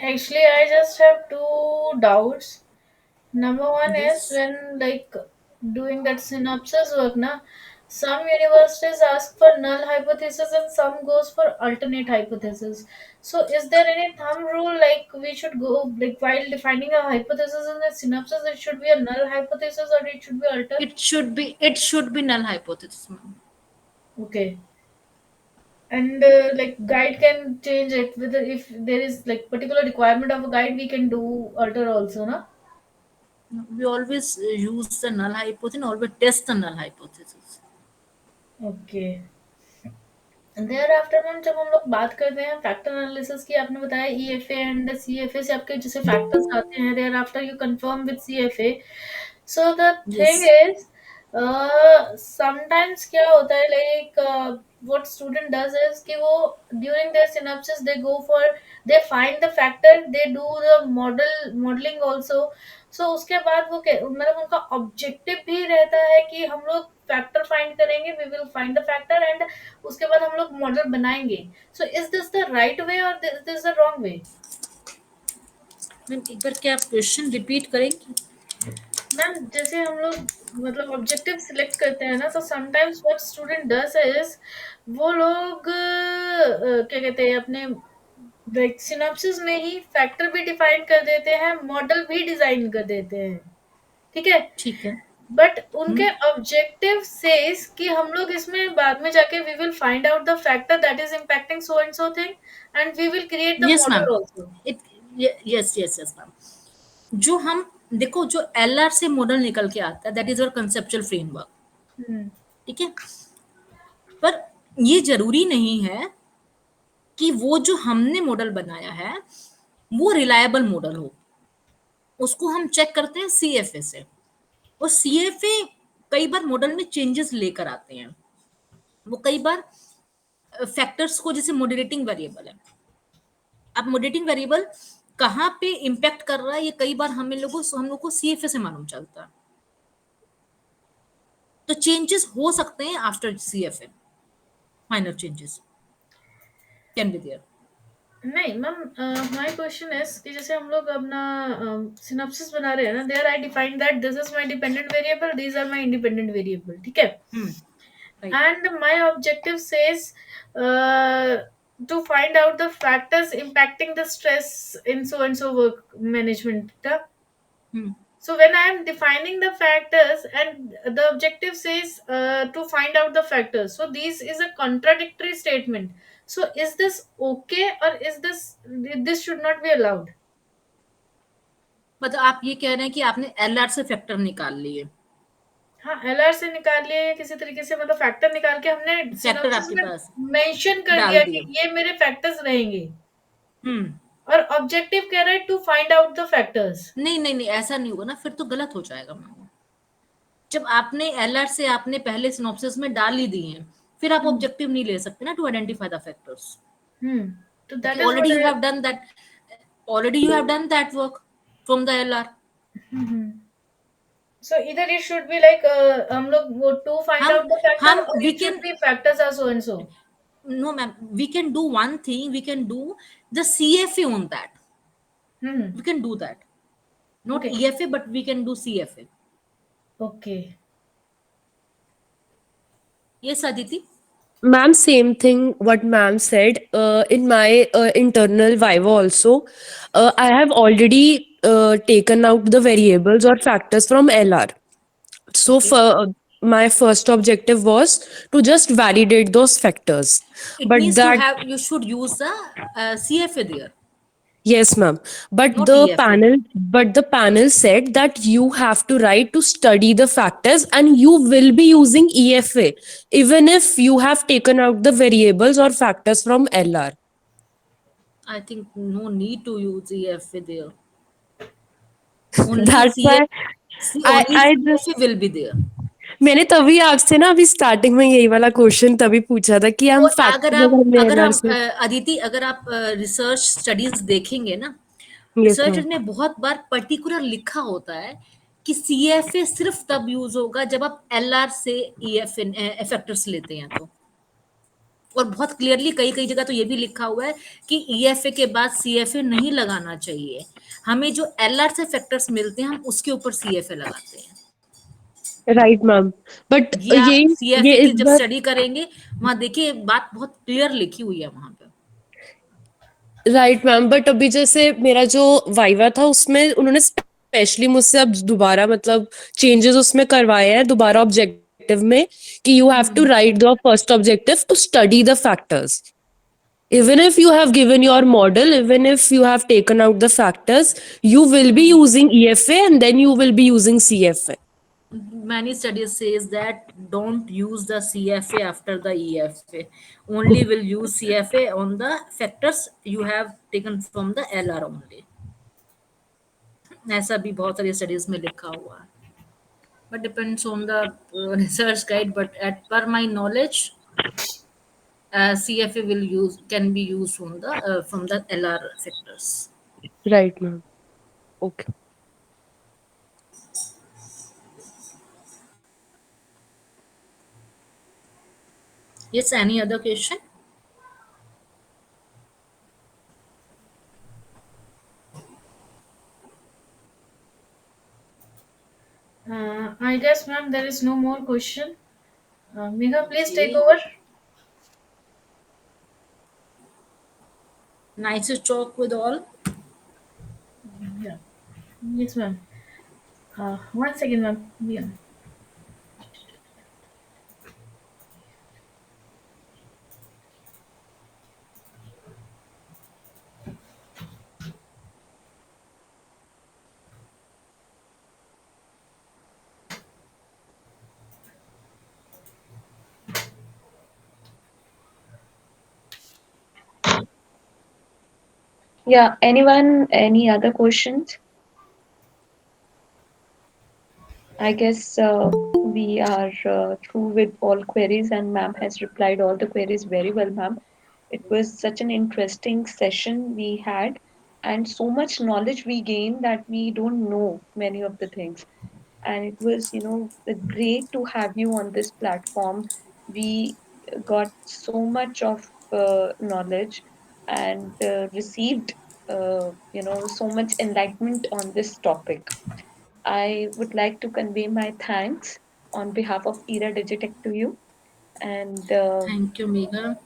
actually, I just have two doubts. Number one is Yes. when like doing that synopsis work, na, some universities ask for null hypothesis and some goes for alternate hypothesis. So is there any thumb rule like we should go like while defining a hypothesis in the synopsis, it should be a null hypothesis or it should be alter? It should be null hypothesis, ma'am. Okay. And like guide can change it whether if there is like particular requirement of a guide we can do alter also, na? We always use the null hypothesis and always test the null hypothesis. Okay. Thereafter ma'am जब हम लोग बात करते हैं फैक्टर एनालिसिस की, आपने बताया ईएफए एंड सीएफए से आपके जैसे फैक्टर्स आते हैं, thereafter you confirm with CFA. So the thing Yes. Is sometimes क्या होता है like what student does is कि वो during their synopsis they find the factor, they do the modeling also. So उसके बाद वो मतलब उनका ऑब्जेक्टिव भी रहता है कि हम लोग फैक्टर फाइंड करेंगे, we will find the factor and उसके बाद हम लोग मॉडल बनाएंगे। So is this the right way और this the wrong way? Ma'am एक बार क्या आप क्वेश्चन रिपीट करेंगे? मैम जैसे हम लोग मतलब ऑब्जेक्टिव सिलेक्ट करते हैं ना, तो sometimes what student does is वो लोग क्या कहते हैं अपने लाइक सिनॉप्सिस में ही फैक्टर भी डिफाइन कर देते हैं, मॉडल भी डिजाइन कर देते हैं, ठीक है? ठीक है। बट उनके ऑब्जेक्टिव सेज कि हम लोग इसमें बाद में जाके we will find out the factor that is impacting so and so thing and we will create the Yes, ma'am. Model also. Yes, yes, ma'am. जो हम देखो जो LR से मॉडल निकल के आता है दैट इज और कंसेप्चुअल फ्रेमवर्क, हम्म, ठीक है, पर ये जरूरी नहीं है कि वो जो हमने मॉडल बनाया है वो रिलायबल मॉडल हो। उसको हम चेक करते हैं CFA से, और CFA कई बार मॉडल में चेंजेस लेकर आते हैं। वो कई बार फैक्टर्स को, जैसे मॉडरेटिंग वेरिएबल है, अब मॉडरेटिंग वेरिएबल कहाँ पे इम्पैक्ट कर रहा है ये कई बार हम लोग को CFA से मालूम चलता है। तो चेंजेस हो सकते हैं after CFA, minor changes can be there. नहीं मैम, माय क्वेश्चन इज कि जैसे हम लोग अपना सिनॉप्सिस बना रहे हैं ना, there I define that this is my dependent variable, these are my independent variable, ठीक है, right. and my objective says to find out the factors impacting the stress in so and so work management ta? So when I am defining the factors and the objective says to find out the factors, so this is a contradictory statement. So is this okay, or is this should not be allowed? मतलब आप ये कह रहे हैं कि आपने LR से फैक्टर निकाल लिए, हाँ, LR से निकाल लिए या किसी तरीके से, मतलब फैक्टर निकाल के हमने फैक्टर सिनॉप्सिस आपके में पास मेंशन कर डाल दिया दिए। कि ये मेरे फैक्टर्स रहेंगे, हम्म और ऑब्जेक्टिव कह रहा है to find out the factors. नहीं नहीं नहीं, ऐसा नहीं होगा ना, फिर तो गलत हो जाएगा मैम। जब आपने LR से आपने पहले सिनॉप्सिस में डाल ही दिए हैं, फिर आप ऑब्जेक्टिव नहीं ले सकते ना टू आइडेंटिफाई द फैक्टर्स। तो that Okay, is already what you I. have done that. Already you have done that work from the LR. So इधर इट शुड बी लाइक हम लोग वो टू फाइंड हम आउट द फैक्टर, हम और we it should can, be factors are so and so. no ma'am, we can do one thing. We can do the CFA on that. We can do that. Not okay EFA, but we can do CFA. Okay. Yes, Aditi. Ma'am, same thing what ma'am said. In my internal Viva also, I have already taken out the variables or factors from LR. So Okay. for my first objective was to just validate those factors. It But means that you should use the CFA there, yes, ma'am. not EFA. But the panel said that you have to write to study the factors and you will be using EFA even if you have taken out the variables or factors from LR. I think no need to use EFA there. Only That's why only I just CFA will be there. मैंने तभी आपसे ना अभी स्टार्टिंग में यही वाला क्वेश्चन तभी पूछा था कि हम और फैक्टर अगर अगर LR हम से अदिति, अगर आप रिसर्च स्टडीज देखेंगे ना, यस रिसर्च मैम में बहुत बार पर्टिकुलर लिखा होता है कि CFA सिर्फ तब यूज होगा जब आप LR से EFA फैक्टर्स लेते हैं तो। और बहुत क्लियरली कई कई जगह तो ये भी लिखा हुआ है कि EFA के बाद CFA नहीं लगाना चाहिए। हमें जो LR से फैक्टर्स मिलते हैं हम उसके ऊपर CFA लगाते हैं। राइट मैम बट ये आप ये CFA इस की जब बार स्टडी करेंगे वहां देखिए बात बहुत क्लियर लिखी हुई है वहां पे। राइट मैम बट अभी जैसे मेरा जो वाइवा था उसमें उन्होंने स्पेशली मुझसे अब दोबारा मतलब चेंजेस उसमें करवाए हैं दोबारा ऑब्जेक्टिव में कि you have to write the first objective to study the factors even if you have given your model even if you have taken out the factors you will be using EFA and then you will be using CFA. Many studies says that don't use the CFA after the EFA, only will use CFA on the factors you have taken from the LR only। ऐसा भी बहुत सारी स्टडीज में लिखा हुआ है, but depends on the research guide, but at per my knowledge CFA will use can be used from the LR factors। Right ma'am. Okay. Yes, any other question? I guess, ma'am, there is no more question. Megha, please take Okay, over. nice to talk with all। Yeah. Yes, ma'am. 1 second, ma'am. Yeah. Yeah, anyone, any other questions? I guess we are through with all queries, and ma'am has replied all the queries very well, ma'am. It was such an interesting session we had, and so much knowledge we gained that we don't know many of the things. And it was, great to have you on this platform. We got so much of knowledge and received, so much enlightenment on this topic. I would like to convey my thanks on behalf of Era Digitech to you, and Thank you, Megha.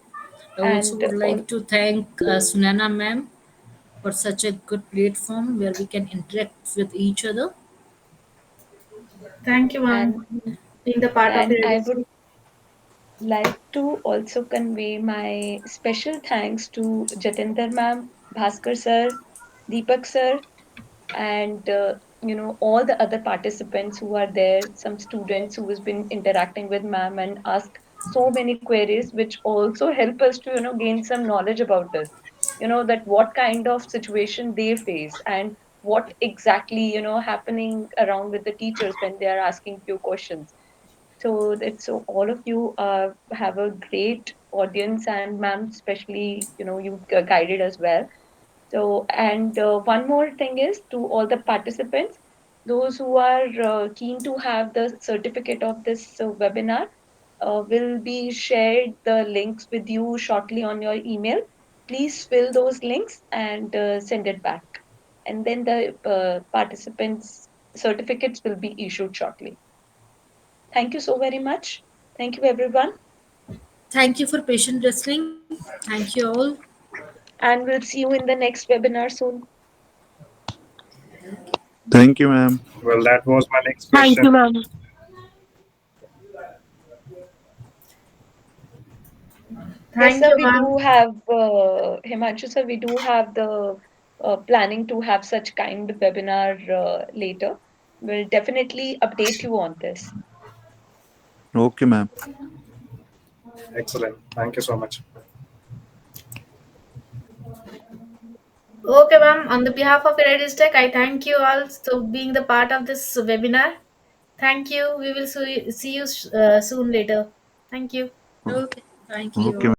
I also and would all, like to thank Sunana ma'am for such a good platform where we can interact with each other. Thank you, ma'am, and being the part of and your I would district. like to also convey my special thanks to Jatinder ma'am, Bhaskar sir, Deepak sir, and all the other participants who are there. Some students who has been interacting with ma'am and asked so many queries, which also help us to gain some knowledge about us. That what kind of situation they face and what exactly happening around with the teachers when they are asking few questions. So all of you have a great audience, and ma'am, especially, you guided us well. So, and one more thing is to all the participants, those who are keen to have the certificate of this webinar, will be shared the links with you shortly on your email. Please fill those links and send it back. And then the participants' certificates will be issued shortly. Thank you so very much. Thank you, everyone. Thank you for patient listening. Thank you all. And we'll see you in the next webinar soon. Thank you, ma'am. Well, that was my next Thank question. you, ma'am. Yes, Thank sir, you, we ma'am. do have, Himanshu, sir, we do have the planning to have such kind of webinar later. We'll definitely update you on this. Okay, ma'am. Excellent. Thank you so much. Okay, ma'am. On the behalf of Eredis Tech, I thank you all for being the part of this webinar. Thank you. We will see you soon later. Thank you. Oh, Okay. Thank you okay, all.